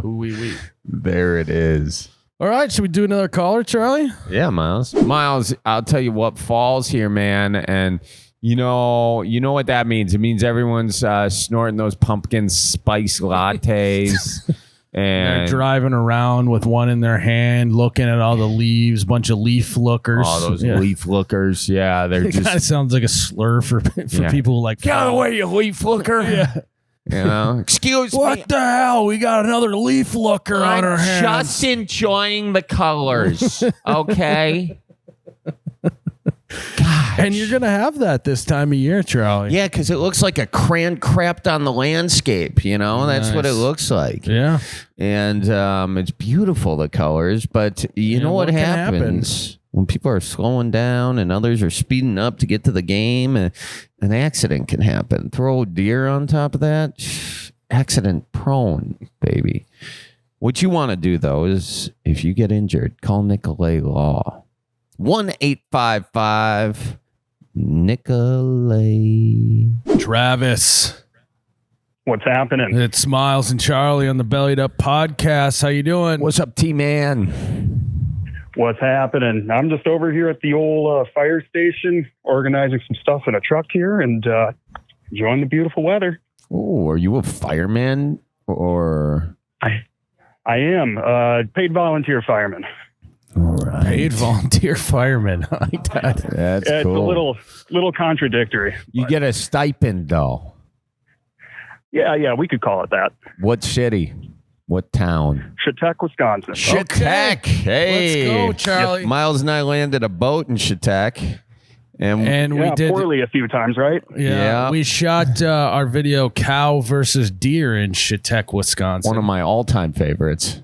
Oui, oui. There it is. All right, should we do another caller, Charlie? Yeah, Miles. Miles, I'll tell you what, fall's here, man, and you know what that means. It means everyone's snorting those pumpkin spice lattes. They're And driving around with one in their hand, looking at all the leaves, bunch of leaf lookers. all those leaf lookers, yeah, they're It kind of just sounds like a slur for people who like. get out of the way, you leaf looker. Yeah. You know, excuse me. What the hell? We got another leaf looker on our hands. Just enjoying the colors, okay? Gosh. And you're going to have that this time of year, Charlie. Yeah, because it looks like a crayon crapped on the landscape, you know? That's what it Nice. looks like. Yeah. And it's beautiful, the colors. But you know what what can happens? When people are slowing down and others are speeding up to get to the game, an accident can happen. Throw a deer on top of that, accident prone, baby. What you want to do, though, is if you get injured, call Nicolay Law. 1-855 Nicolay. Travis. What's happening? It's Myles and Charlie on the Bellied Up podcast. How you doing? What's up, T-Man? What's happening? I'm just over here at the old fire station, organizing some stuff in a truck here and enjoying the beautiful weather. Oh, are you a fireman or? I am paid volunteer fireman. All right. Paid volunteer fireman. I like that. That's It's cool. a little contradictory. You get a stipend, though. Yeah, we could call it that. What city? What town? Chautauqua, Wisconsin. Chautauqua. Hey. Let's go, Charlie. Miles and I landed a boat in Chautauqua. And And we Yeah, did. poorly a few times, right? Yeah, we shot our video "Cow versus Deer" in Chautauqua, Wisconsin. one of my all-time favorites.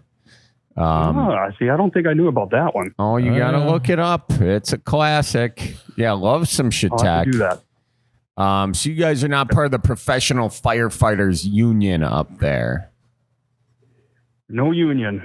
See, I don't think I knew about that one. Oh, you got to look it up. It's a classic. Yeah, love some I'll have to Chautauqua. do that. So you guys are not part of the Professional Firefighters Union up there. No union.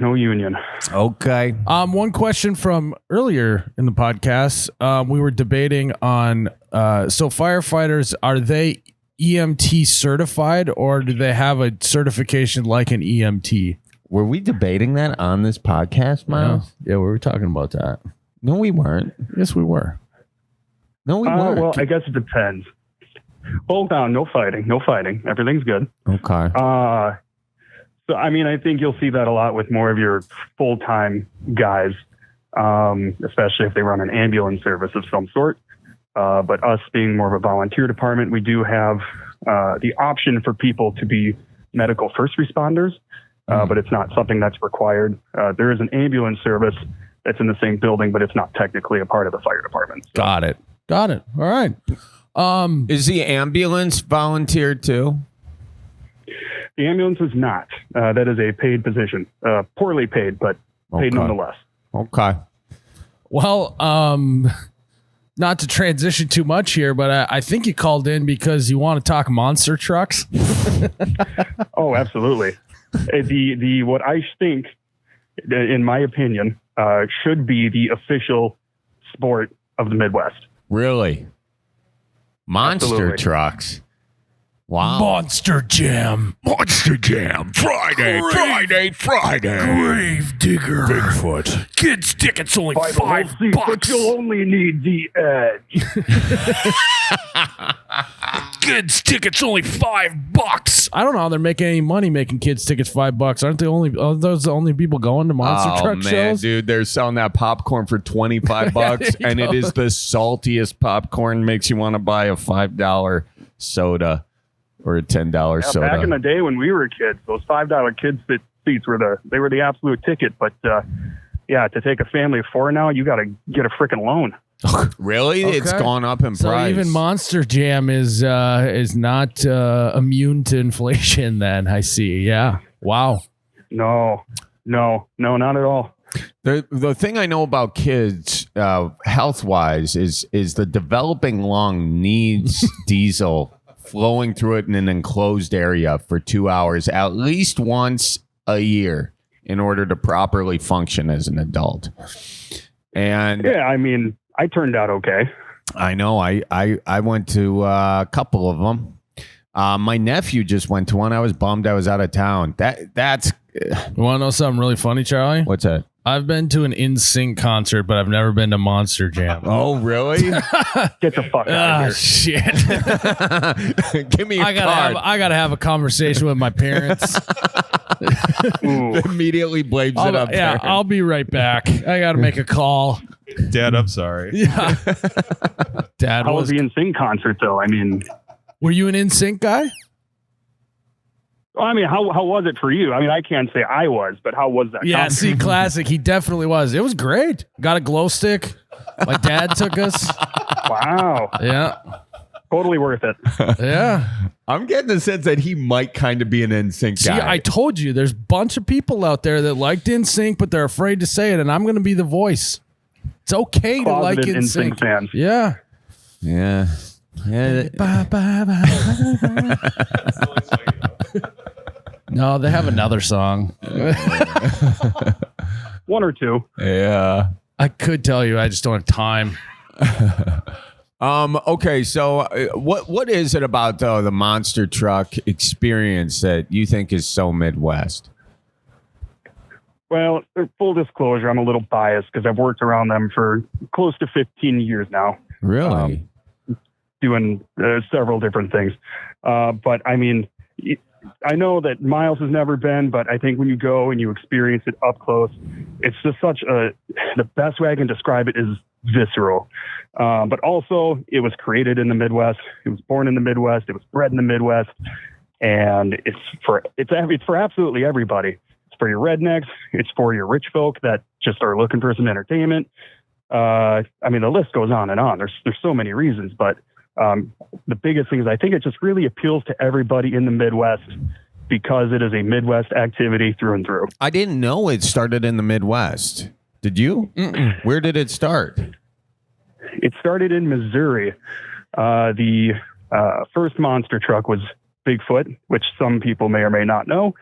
Okay. One question from earlier in the podcast. We were debating on so firefighters, are they EMT certified or do they have a certification like an EMT? Were we debating that on this podcast, Miles? Yeah, we were talking about that. No, we weren't. Yes, we were. No, we weren't. Well, I guess it depends. Hold down. No fighting. Everything's good. Okay. So, I mean, I think you'll see that a lot with more of your full-time guys, especially if they run an ambulance service of some sort. But us being more of a volunteer department, we do have the option for people to be medical first responders, but it's not something that's required. There is an ambulance service that's in the same building, but it's not technically a part of the fire department. Got it. All right. Is the ambulance volunteer too? The ambulance is not. That is a paid position, poorly paid, but paid Okay. nonetheless. Okay. Well, not to transition too much here, but I think you called in because you want to talk monster trucks. Oh, absolutely. The what I think in my opinion, should be the official sport of the Midwest. Really? Monster Absolutely. trucks. Wow. Monster Jam. Friday. Grave digger. Bigfoot. Kids tickets only $5. You'll only need the edge. Kids tickets only $5. I don't know how they're making any money making kids tickets $5. Aren't those the only people going to monster truck shows? Dude, they're selling that popcorn for $25 and it is the saltiest popcorn. Makes you want to buy a $5 soda or a $10 soda. Back in the day when we were kids, those $5 kids seats were the absolute ticket. But to take a family of 4 now, you got to get a freaking loan. Really? Okay. It's gone up in So price. even Monster Jam is not immune to inflation. Then I see. Yeah. Wow. No, not at all. The thing I know about kids, health wise, is the developing lung needs diesel flowing through it in an enclosed area for 2 hours at least once a year in order to properly function as an adult. And Yeah, I mean, I turned out okay. I know I went to a couple of them. My nephew just went to one. I was bummed I was out of town. That's You want to know something really funny, Charlie? what's that? I've been to an NSYNC concert, but I've never been to Monster Jam. Oh, really? Get the fuck out Ah, of here. shit. Give me a card. I gotta have a conversation with my parents. Ooh. Immediately blames it up. Yeah, I'll be right back. I gotta make a call. Dad, I'm sorry. Yeah. Dad, How was the NSYNC concert, though? I mean, were you an NSYNC guy? how was it for you? I mean, I can't say I was, but how was that? Yeah, concert? see, classic. He definitely was. It was great. Got a glow stick. My dad took us. Wow. Yeah. Totally worth it. Yeah. I'm getting the sense that he might kind of be an NSYNC See, guy. I told you there's a bunch of people out there that liked NSYNC, but they're afraid to say it, and I'm going to be the voice. It's okay to like Closeted NSYNC. NSYNC fans. Yeah. Yeah. No, they have another song. One or two. Yeah. I could tell you, I just don't have time. Okay, so what is it about the monster truck experience that you think is so Midwest? Well, full disclosure, I'm a little biased because I've worked around them for close to 15 years now, Really? doing several different things. But I mean, I know that Myles has never been, but I think when you go and you experience it up close, it's just the best way I can describe it is visceral. But also, it was created in the Midwest. It was born in the Midwest. It was bred in the Midwest, and it's for absolutely everybody. It's for your rednecks. It's for your rich folk that just are looking for some entertainment. I mean, the list goes on and on. There's so many reasons, but the biggest thing is I think it just really appeals to everybody in the Midwest because it is a Midwest activity through and through. I didn't know it started in the Midwest. Did you? Mm-mm. Where did it start? It started in Missouri. The first monster truck was Bigfoot, which some people may or may not know.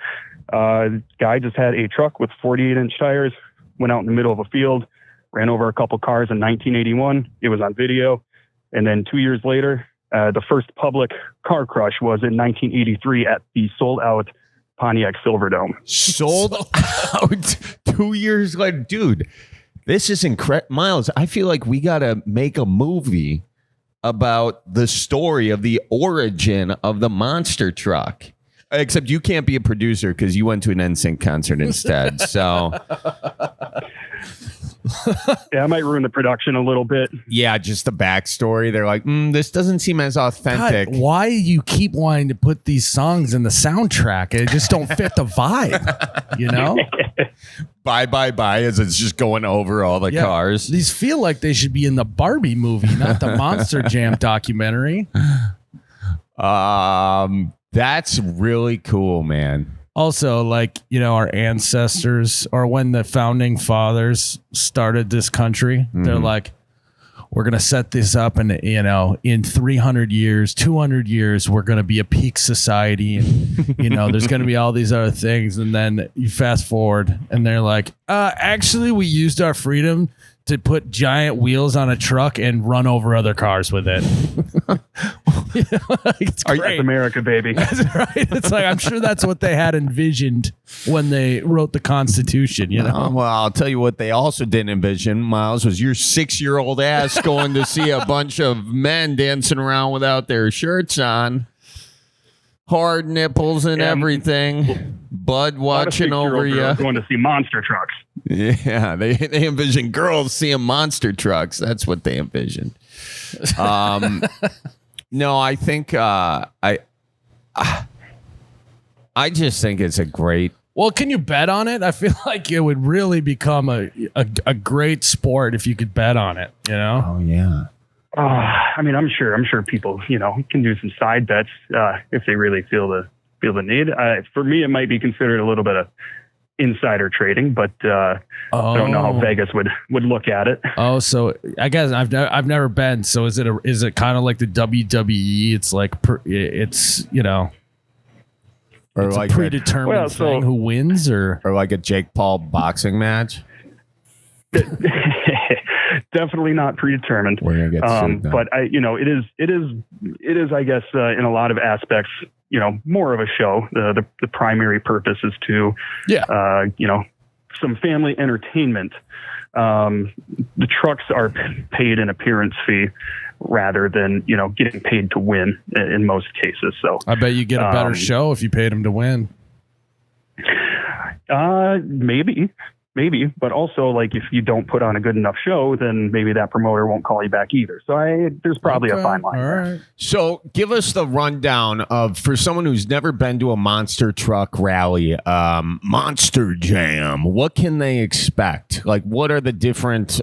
The guy just had a truck with 48-inch tires, went out in the middle of a field, ran over a couple cars in 1981. It was on video. And then 2 years later, the first public car crush was in 1983 at the sold-out Pontiac Silverdome. Sold out 2 years later. Dude, this is incredible. Myles, I feel like we got to make a movie about the story of the origin of the monster truck. Except you can't be a producer because you went to an NSYNC concert instead. So, Yeah, I might ruin the production a little bit. yeah, just the backstory. They're like, this doesn't seem as authentic. God, why do you keep wanting to put these songs in the soundtrack? It just don't fit the vibe, you know? Bye, as it's just going over all the Yeah. cars. These feel like they should be in the Barbie movie, not the Monster Jam documentary. That's really cool, man. Also, like, you know, our ancestors or when the founding fathers started this country, they're like, we're going to set this up and, in 300 years, 200 years, we're going to be a peak society. And, there's going to be all these other things. And then you fast forward and they're like, actually, we used our freedom to put giant wheels on a truck and run over other cars with it. It's great. That's America, baby. That's right. It's like, I'm sure that's what they had envisioned when they wrote the Constitution, Well, I'll tell you what they also didn't envision, Miles, was your 6-year-old ass going to see a bunch of men dancing around without their shirts on. Hard nipples and everything. Bud watching over you. Going to see monster trucks. Yeah, they envision girls seeing monster trucks. That's what they envisioned. No, I think I just think it's a great. Well, can you bet on it? I feel like it would really become a great sport if you could bet on it. Oh yeah. I'm sure people, can do some side bets if they really feel the need. For me, it might be considered a little bit of insider trading, but I don't know how Vegas would look at it. Oh, so I guess I've never been. So is it kind of like the WWE? It's like it's or it's like a predetermined thing who wins, or like a Jake Paul boxing match. Definitely not predetermined. We're gonna get sued now. But it is, I guess, in a lot of aspects, more of a show. The primary purpose is to, some family entertainment. The trucks are paid an appearance fee rather than, getting paid to win in most cases. So I bet you get a better show if you paid them to win. Maybe, but also like if you don't put on a good enough show, then maybe that promoter won't call you back either. So there's probably a fine line. All right. So give us the rundown of, for someone who's never been to a monster truck rally, Monster Jam. What can they expect? Like, what are the different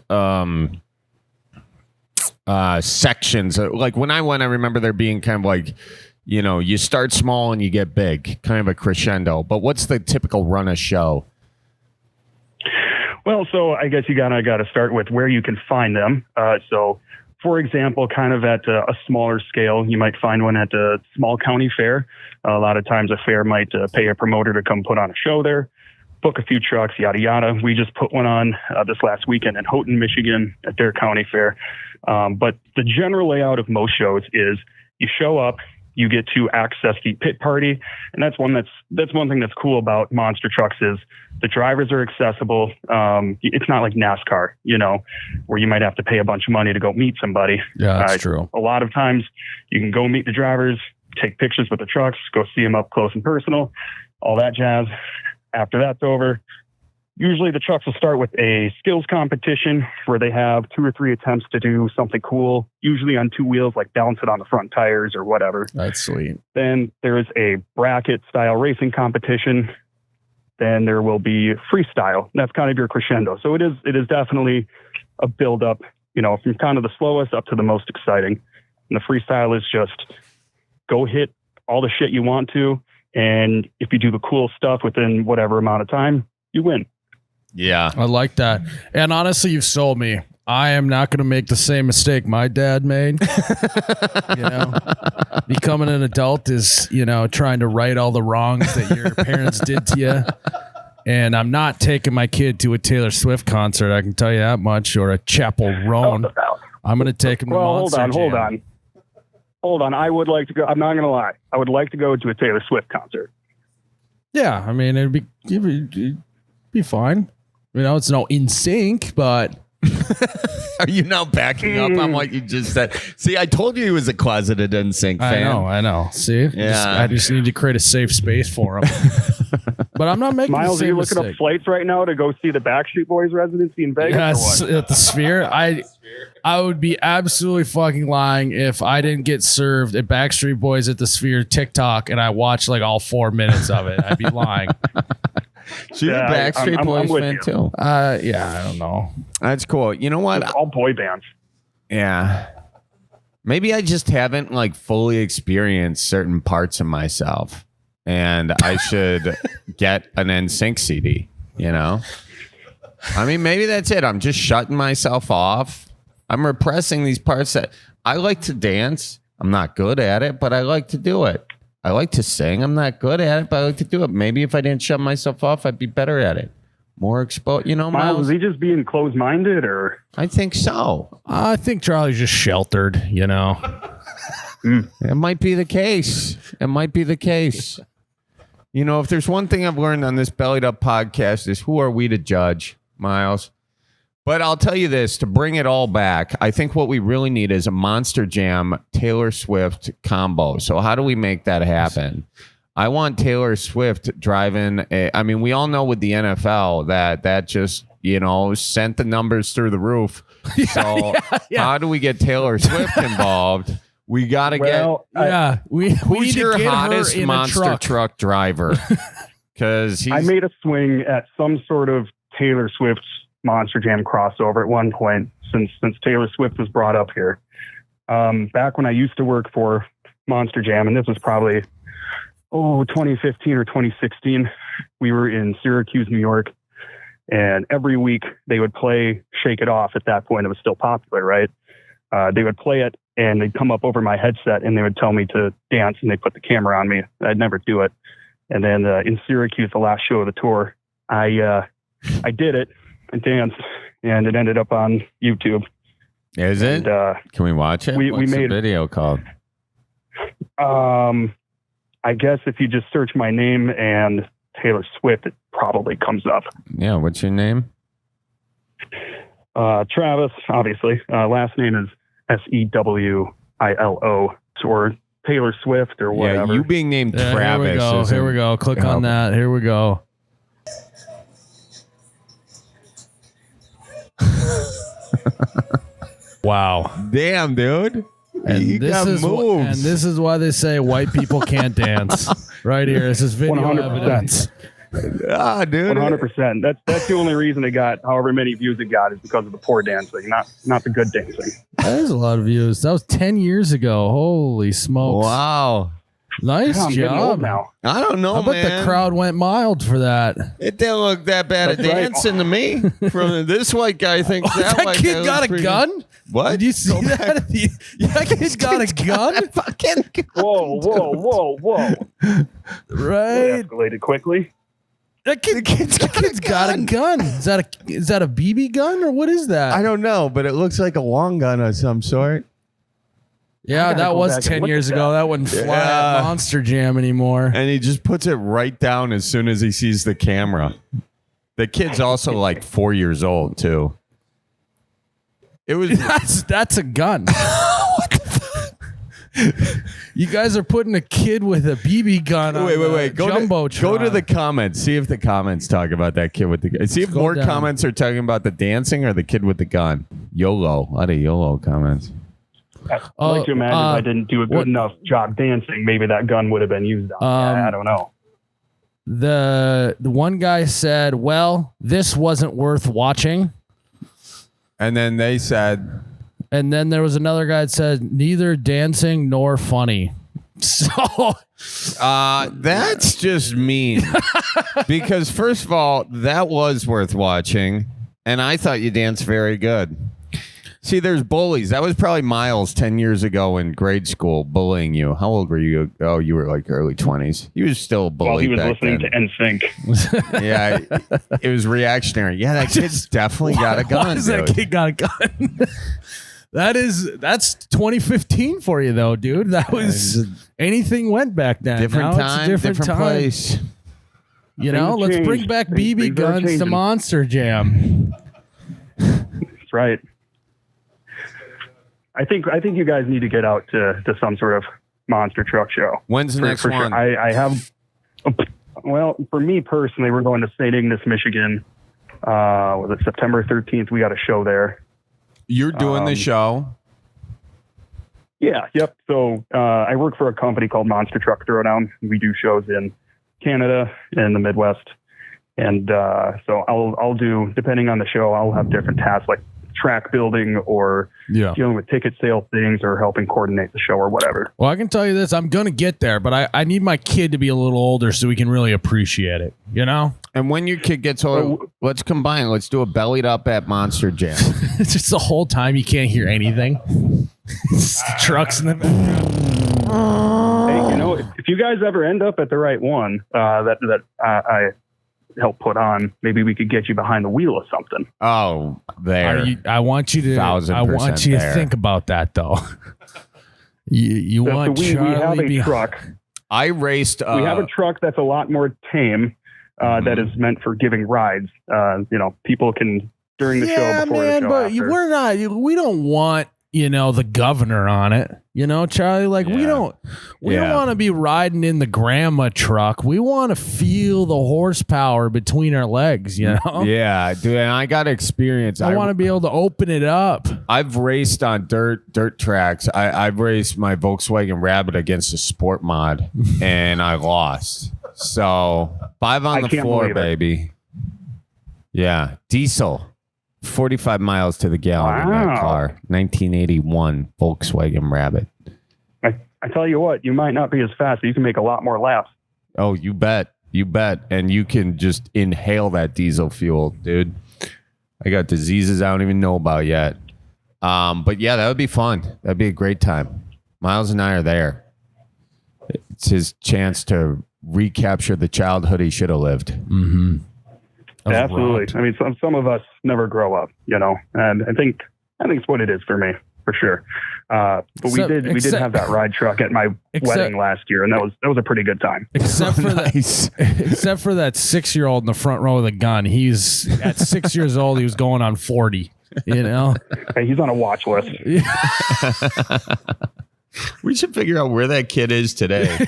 sections? Like when I went, I remember there being kind of like, you start small and you get big, kind of a crescendo. But what's the typical run of show? Well, so I guess you got to start with where you can find them. So, for example, kind of at a smaller scale, you might find one at a small county fair. A lot of times a fair might pay a promoter to come put on a show there, book a few trucks, yada, yada. We just put one on this last weekend in Houghton, Michigan at their county fair. But the general layout of most shows is you show up, you get to access the pit party. And that's one thing that's cool about monster trucks is the drivers are accessible. It's not like NASCAR, where you might have to pay a bunch of money to go meet somebody. Yeah, that's true. A lot of times you can go meet the drivers, take pictures with the trucks, go see them up close and personal, all that jazz. After that's over, usually the trucks will start with a skills competition where they have 2 or 3 attempts to do something cool, usually on 2 wheels, like balance it on the front tires or whatever. That's sweet. Then there's a bracket style racing competition. Then there will be freestyle. That's kind of your crescendo. So it is definitely a build up, from kind of the slowest up to the most exciting. And the freestyle is just go hit all the shit you want to. And if you do the cool stuff within whatever amount of time, you win. Yeah. I like that. And honestly, you've sold me. I am not going to make the same mistake my dad made. Becoming an adult is, trying to right all the wrongs that your parents did to you. And I'm not taking my kid to a Taylor Swift concert. I can tell you that much, or a Chapel Roan. I'm going to take him to Monster Jam. Hold on. I would like to go. I'm not going to lie. I would like to go to a Taylor Swift concert. Yeah. I mean, it'd be fine. It's no NSYNC, but are you now backing up on what you just said? See, I told you he was a closeted NSYNC fan. I know. See, yeah. I just need to create a safe space for him. But I'm not making Miles, the same are you looking mistake. up flights right now to go see the Backstreet Boys residency in Vegas? Yes, at the Sphere. I would be absolutely fucking lying if I didn't get served at Backstreet Boys at the Sphere TikTok and I watched like all 4 minutes of it. I'd be lying. So you're a Backstreet Boys fan too? Yeah, I don't know. That's cool. You know what? It's all boy bands. Yeah. Maybe I just haven't like fully experienced certain parts of myself, and I should get an NSYNC CD. I mean, maybe that's it. I'm just shutting myself off I'm repressing these parts that I like to dance. I'm not good at it, but I like to do it. I like to sing. I'm not good at it, but I like to do it. Maybe if I didn't shut myself off, I'd be better at it. More exposed, Myles, Myles? was he just being closed-minded, or? I think so. I think Charlie's just sheltered, It might be the case. It might be the case. If there's one thing I've learned on this Bellied Up podcast is who are we to judge, Myles? But I'll tell you this, to bring it all back, I think what we really need is a Monster Jam Taylor Swift combo. So how do we make that happen? I want Taylor Swift driving. We all know with the NFL that just, sent the numbers through the roof. So how do we get Taylor Swift involved? We got to who's your hottest monster truck driver? Because I made a swing at some sort of Taylor Swift Monster Jam crossover at one point since Taylor Swift was brought up here. Back when I used to work for Monster Jam, and this was probably 2015 or 2016, we were in Syracuse, New York, and every week they would play Shake It Off. At that point, it was still popular, right? They would play it, and they'd come up over my headset, and they would tell me to dance, and they'd put the camera on me. I'd never do it. And then in Syracuse, the last show of the tour, I did it. I danced, and it ended up on YouTube. Is it? And, can we watch it? We What's made the video called? I guess if you just search my name and Taylor Swift, it probably comes up. Yeah, what's your name? Travis, obviously. Last name is Sewilo, or Taylor Swift, or whatever. Yeah, you being named Travis. Here we go. Click on that. Here we go. Wow. Damn, dude. And this is why they say white people can't dance. Right here. This is video 100%. evidence. Dude. 100%. That's the only reason it got however many views it got is because of the poor dancing, not the good dancing. That is a lot of views. That was 10 years ago. Holy smokes. Wow. Nice I'm getting old job. now. I don't know, I bet the crowd went mild for that. It didn't look that bad at dancing to me. From this white guy thinks that white kid guy got a gun? What? Did you see that? That kid's got a gun? Fucking Whoa. Right. That escalated quickly. That kid's got a gun. Is that a BB gun or what is that? I don't know, but it looks like a long gun of some sort. Yeah, that was 10 years ago. That wouldn't fly at Monster Jam anymore. And he just puts it right down as soon as he sees the camera. The kid's also like 4 years old too. It was that's a gun. What the fuck? You guys are putting a kid with a BB gun on wait. Go to the comments. See if the comments talk about that kid with the gun. See if more comments are talking about the dancing or the kid with the gun. YOLO. A lot of YOLO comments. I like to imagine if I didn't do a good enough job dancing, maybe that gun would have been used on me. I don't know. The one guy said, well, this wasn't worth watching. And then they said... And then there was another guy that said, neither dancing nor funny. So... that's just mean. Because first of all, that was worth watching. And I thought you danced very good. See, there's bullies. That was probably Myles 10 years ago in grade school bullying you. How old were you? Oh, you were like early 20s. He was still a bully. While he was back listening then. to NSYNC. Yeah, it was reactionary. Yeah, that kid's definitely got a gun. Why is that kid got a gun? That's 2015 for you though, dude. That was anything went back then. Different now time, it's a different place. You know, let's changed. bring back BB Things are guns to changing. Monster Jam. That's right. I think you guys need to get out to some sort of monster truck show. When's the next one? Sure. I have. Well, for me personally, we're going to St. Ignace, Michigan. Was it September 13th? We got a show there. You're doing the show? Yeah. Yep. So I work for a company called Monster Truck Throwdown. We do shows in Canada and the Midwest. And so I'll do, depending on the show, I'll have different tasks like track building or dealing with ticket sale things or helping coordinate the show or whatever. Well, I can tell you this. I'm going to get there, but I need my kid to be a little older so we can really appreciate it, you know? And when your kid gets older, let's combine. Let's do a bellied up at Monster Jam. It's just the whole time you can't hear anything. Trucks in the background. Hey, you know, if you guys ever end up at the right one that I help put on, maybe we could get you behind the wheel of something. Oh, there. I want you to. I want you to think about that, though. You want we have a truck. I raced. We have a truck that's a lot more tame. That is meant for giving rides. You know, people can during the show before the show. But we're not. We don't want the governor on it. Charlie. Like we don't want to be riding in the grandma truck. We want to feel the horsepower between our legs. Yeah, dude. And I got experience. I want to be able to open it up. I've raced on dirt tracks. I've raced my Volkswagen Rabbit against a sport mod, and I lost. So 5 on the floor, baby. Yeah, diesel, 45 miles to the gallon in that car. 1981 Volkswagen Rabbit. I tell you what, you might not be as fast, but you can make a lot more laps. Oh, you bet. And you can just inhale that diesel fuel, dude. I got diseases I don't even know about yet. But yeah, that would be fun. That'd be a great time. Miles and I are there. It's his chance to recapture the childhood he should have lived. Mm-hmm. Absolutely. I mean, some of us never grow up, and I think it's what it is for me, for sure. But we did have that ride truck at my wedding last year, and that was a pretty good time. Except for except for that 6-year-old in the front row with a gun. He's at 6 years old. He was going on 40. Hey, he's on a watch list. We should figure out where that kid is today.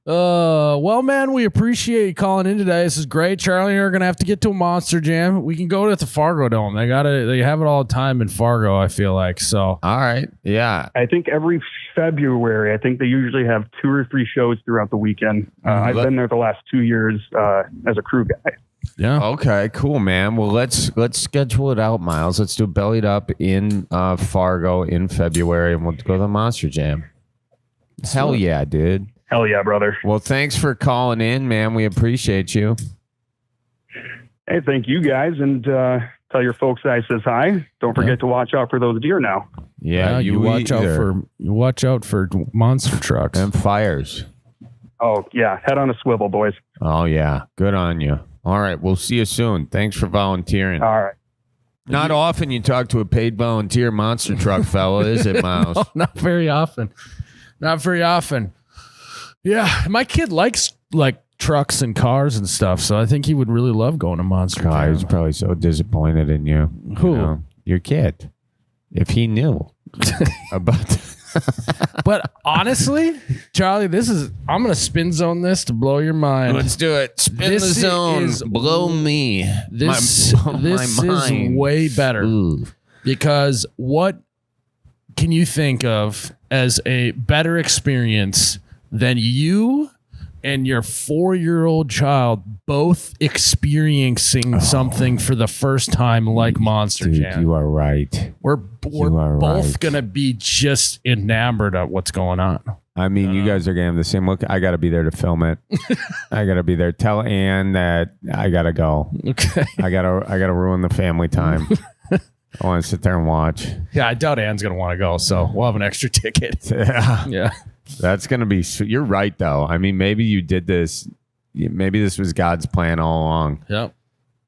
Well, man, we appreciate you calling in today. This is great. Charlie and I are gonna have to get to a Monster Jam. We can go to the Fargo Dome. They have it all the time in Fargo, I feel like. So all right. Yeah. I think every February, they usually have 2 or 3 shows throughout the weekend. I've been there the last 2 years as a crew guy. Yeah. Okay, cool, man. Well, let's schedule it out, Miles. Let's do Bellied Up in Fargo in February, and we'll go to the Monster Jam. Hell yeah, dude. Hell yeah, brother. Well, thanks for calling in, man. We appreciate you. Hey, thank you guys, and tell your folks I says hi. Don't forget to watch out for those deer now. Yeah, you watch out for monster trucks and fires. Oh yeah, head on a swivel, boys. Oh yeah, good on you. All right, we'll see you soon. Thanks for volunteering. All right. Not often you talk to a paid volunteer monster truck fella, is it, Miles? No, not very often. Not very often. Yeah, my kid likes trucks and cars and stuff, so I think he would really love going to Monster Jam. He's probably so disappointed in you. Who? Your kid. If he knew about. But honestly, Charlie, I'm gonna spin zone this to blow your mind. Let's do it. Spin the zone. Blow me. This is way better. Ooh. Because what can you think of as a better experience than you and your 4-year-old child both experiencing something for the first time like Monster Jam? You are right. We're both going to be just enamored of what's going on. I mean, you guys are going to have the same look. I got to be there to film it. I got to be there. Tell Ann that I got to go. Okay. I got to ruin the family time. I want to sit there and watch. Yeah, I doubt Ann's going to want to go, so we'll have an extra ticket. Yeah. That's going to be... You're right, though. I mean, maybe you did this... Maybe this was God's plan all along. Yep.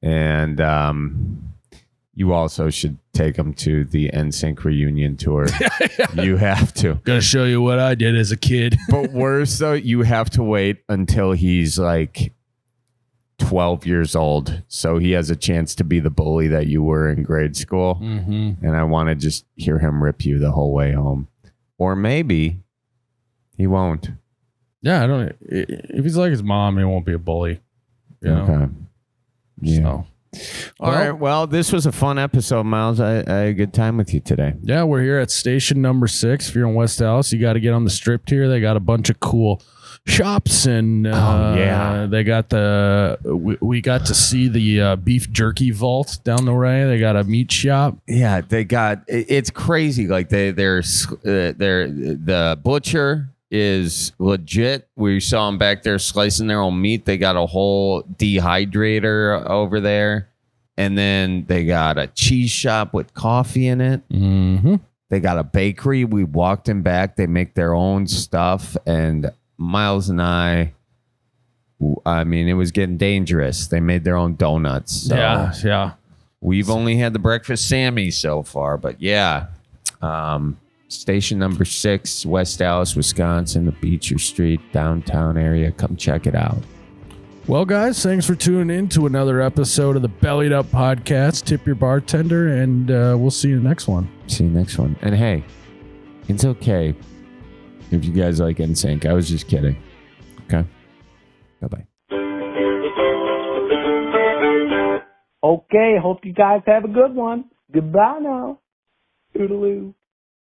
And you also should take him to the NSYNC reunion tour. You have to. Gonna show you what I did as a kid. But worse, though, you have to wait until he's like 12 years old. So he has a chance to be the bully that you were in grade school. Mm-hmm. And I want to just hear him rip you the whole way home. Or maybe... he won't. Yeah, I don't. If he's like his mom, he won't be a bully. Okay. Yeah. So. All right. Well, this was a fun episode, Miles. I had a good time with you today. Yeah, we're here at station number 6. If you're in West Dallas, you got to get on the strip tier. They got a bunch of cool shops, and they got we got to see the beef jerky vault down the way. They got a meat shop. Yeah, they got it's crazy. Like they're the butcher is legit. We saw them back there slicing their own meat. They got a whole dehydrator over there, and then they got a cheese shop with coffee in it. Mm-hmm. They got a bakery. We walked in back. They make their own stuff, and Myles and I mean, it was getting dangerous. They made their own donuts. So Yeah. we've only had the breakfast Sammy so far, but yeah. Station number 6, West Dallas, Wisconsin, the Beecher Street downtown area. Come check it out. Well, guys, thanks for tuning in to another episode of the Bellied Up Podcast. Tip your bartender, and we'll see you in the next one. See you next one. And hey, it's okay if you guys like NSYNC. I was just kidding. Okay? Bye-bye. Okay, hope you guys have a good one. Goodbye now. Toodaloo.